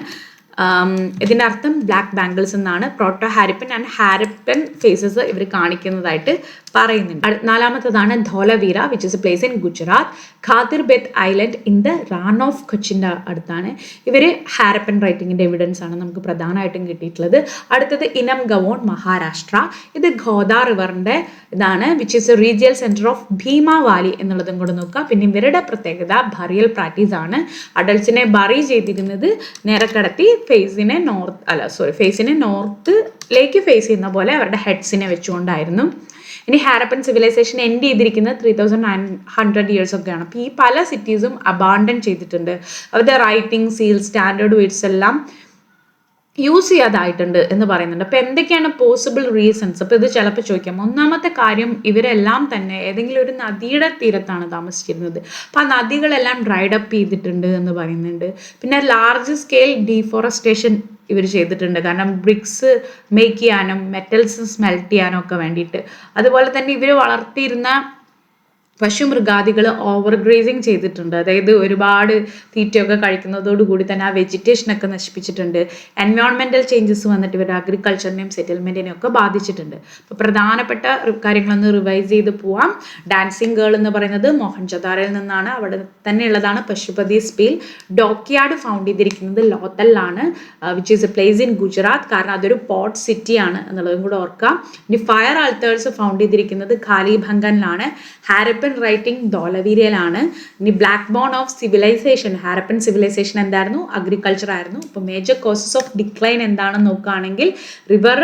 [SPEAKER 1] ഇതിൻ്റെ അർത്ഥം ബ്ലാക്ക് ബാംഗിൾസ് എന്നാണ്. Proto Harappan and Harappan phases ഇവർ കാണിക്കുന്നതായിട്ട് പറയുന്നുണ്ട്. നാലാമത്തതാണ് Dholavira, which is a place in Gujarat. Khadir Bet island in the Rann of കൊച്ചിൻ്റെ അടുത്താണ്. ഇവർ ഹാരപ്പൻ റൈറ്റിങ്ങിൻ്റെ എവിഡൻസ് ആണ് നമുക്ക് പ്രധാനമായിട്ടും കിട്ടിയിട്ടുള്ളത്. അടുത്തത് ഇനം ഗവോൺ, മഹാരാഷ്ട്ര. ഇത് ഗോദാ റിവറിൻ്റെ ഇതാണ്, which is a regional centre of Bhima valley എന്നുള്ളതും കൂടെ നോക്കുക. പിന്നെ ഇവരുടെ പ്രത്യേകത ബറിയൽ പ്രാക്ടീസ് ആണ്. അഡൽസിനെ ബറി ചെയ്തിരുന്നത് നേരെ കടത്തി ഫേസിനെ നോർത്തിലേക്ക് ഫേസ് ചെയ്യുന്ന പോലെ അവരുടെ ഹെഡ്സിനെ വെച്ചുകൊണ്ടായിരുന്നു. ഇനി ഹാരപ്പൻ സിവിലൈസേഷൻ എൻഡ് ചെയ്തിരിക്കുന്നത് 3900 ഇയേഴ്സ് ഒക്കെയാണ്. അപ്പോൾ ഈ പല സിറ്റീസും അബാൻഡൻ ചെയ്തിട്ടുണ്ട്. അവരുടെ റൈറ്റിംഗ്, സീൽ, സ്റ്റാൻഡേർഡ് വേർഡ്സ് എല്ലാം യൂസ് ചെയ്യാതായിട്ടുണ്ട് എന്ന് പറയുന്നുണ്ട്. അപ്പോൾ എന്തൊക്കെയാണ് പോസിബിൾ റീസൺസ്? അപ്പോൾ ഇത് ചിലപ്പോൾ ചോദിക്കാം. ഒന്നാമത്തെ കാര്യം, ഇവരെല്ലാം തന്നെ ഏതെങ്കിലും ഒരു നദിയുടെ തീരത്താണ് താമസിച്ചിരുന്നത്. അപ്പോൾ ആ നദികളെല്ലാം ഡ്രൈഡ് അപ്പ് ചെയ്തിട്ടുണ്ട് എന്ന് പറയുന്നുണ്ട്. പിന്നെ ലാർജ് സ്കെയിൽ ഡീഫോറസ്റ്റേഷൻ ഇവർ ചെയ്തിട്ടുണ്ട്. കാരണം ബ്രിക്സ് മേക്ക് ചെയ്യാനും മെറ്റൽസ് സ്മെൽറ്റ് ചെയ്യാനും ഒക്കെ വേണ്ടിയിട്ട്. അതുപോലെ തന്നെ ഇവർ വളർത്തിയിരുന്ന പശുമൃഗാദികൾ ഓവർ ഗ്രേസിങ് ചെയ്തിട്ടുണ്ട്. അതായത് ഒരുപാട് തീറ്റയൊക്കെ കഴിക്കുന്നതോടുകൂടി തന്നെ ആ വെജിറ്റേഷനൊക്കെ നശിപ്പിച്ചിട്ടുണ്ട്. എൻവയോൺമെൻറ്റൽ ചേഞ്ചസ് വന്നിട്ട് ഇവരുടെ അഗ്രികൾച്ചറിനെയും സെറ്റിൽമെൻറ്റിനെയും ഒക്കെ ബാധിച്ചിട്ടുണ്ട്. അപ്പോൾ പ്രധാനപ്പെട്ട കാര്യങ്ങളൊന്ന് റിവൈസ് ചെയ്ത് പോവാം. ഡാൻസിങ് ഗേൾ എന്ന് പറയുന്നത് മൊഹൻജദാരോയിൽ നിന്നാണ്. അവിടെ തന്നെ ഉള്ളതാണ് പശുപതി സ്പീൽ. ഡോക്യാർഡ് ഫൗണ്ട് ചെയ്തിരിക്കുന്നത് ലോത്തലിലാണ്, which is a place in Gujarat. കാരണം അതൊരു പോർട്ട് സിറ്റിയാണ് എന്നുള്ളതും കൂടെ ഓർക്കാം. ഇനി ഫയർ ആൾത്തേഴ്സ് ഫൗണ്ട് ചെയ്തിരിക്കുന്നത് കാലിഭംഗനിലാണ്. ഹാരപ്പൻ റൈറ്റിംഗ് ധോലവീരയിലാണ്. ഇനി backbone of civilization, Harappan civilization എന്തായിരുന്നു? അഗ്രികൾച്ചർ ആയിരുന്നു. അപ്പോൾ മേജർ കോസസ് ഓഫ് ഡിക്ലൈൻ എന്താണെന്ന് നോക്കുകയാണെങ്കിൽ റിവർ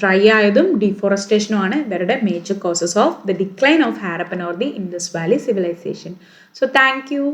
[SPEAKER 1] ഡ്രൈ ആയതും ഡീഫോറസ്റ്റേഷനുമാണ് ഇവരുടെ major causes of the decline of Harappan or the Indus valley civilization. So thank U.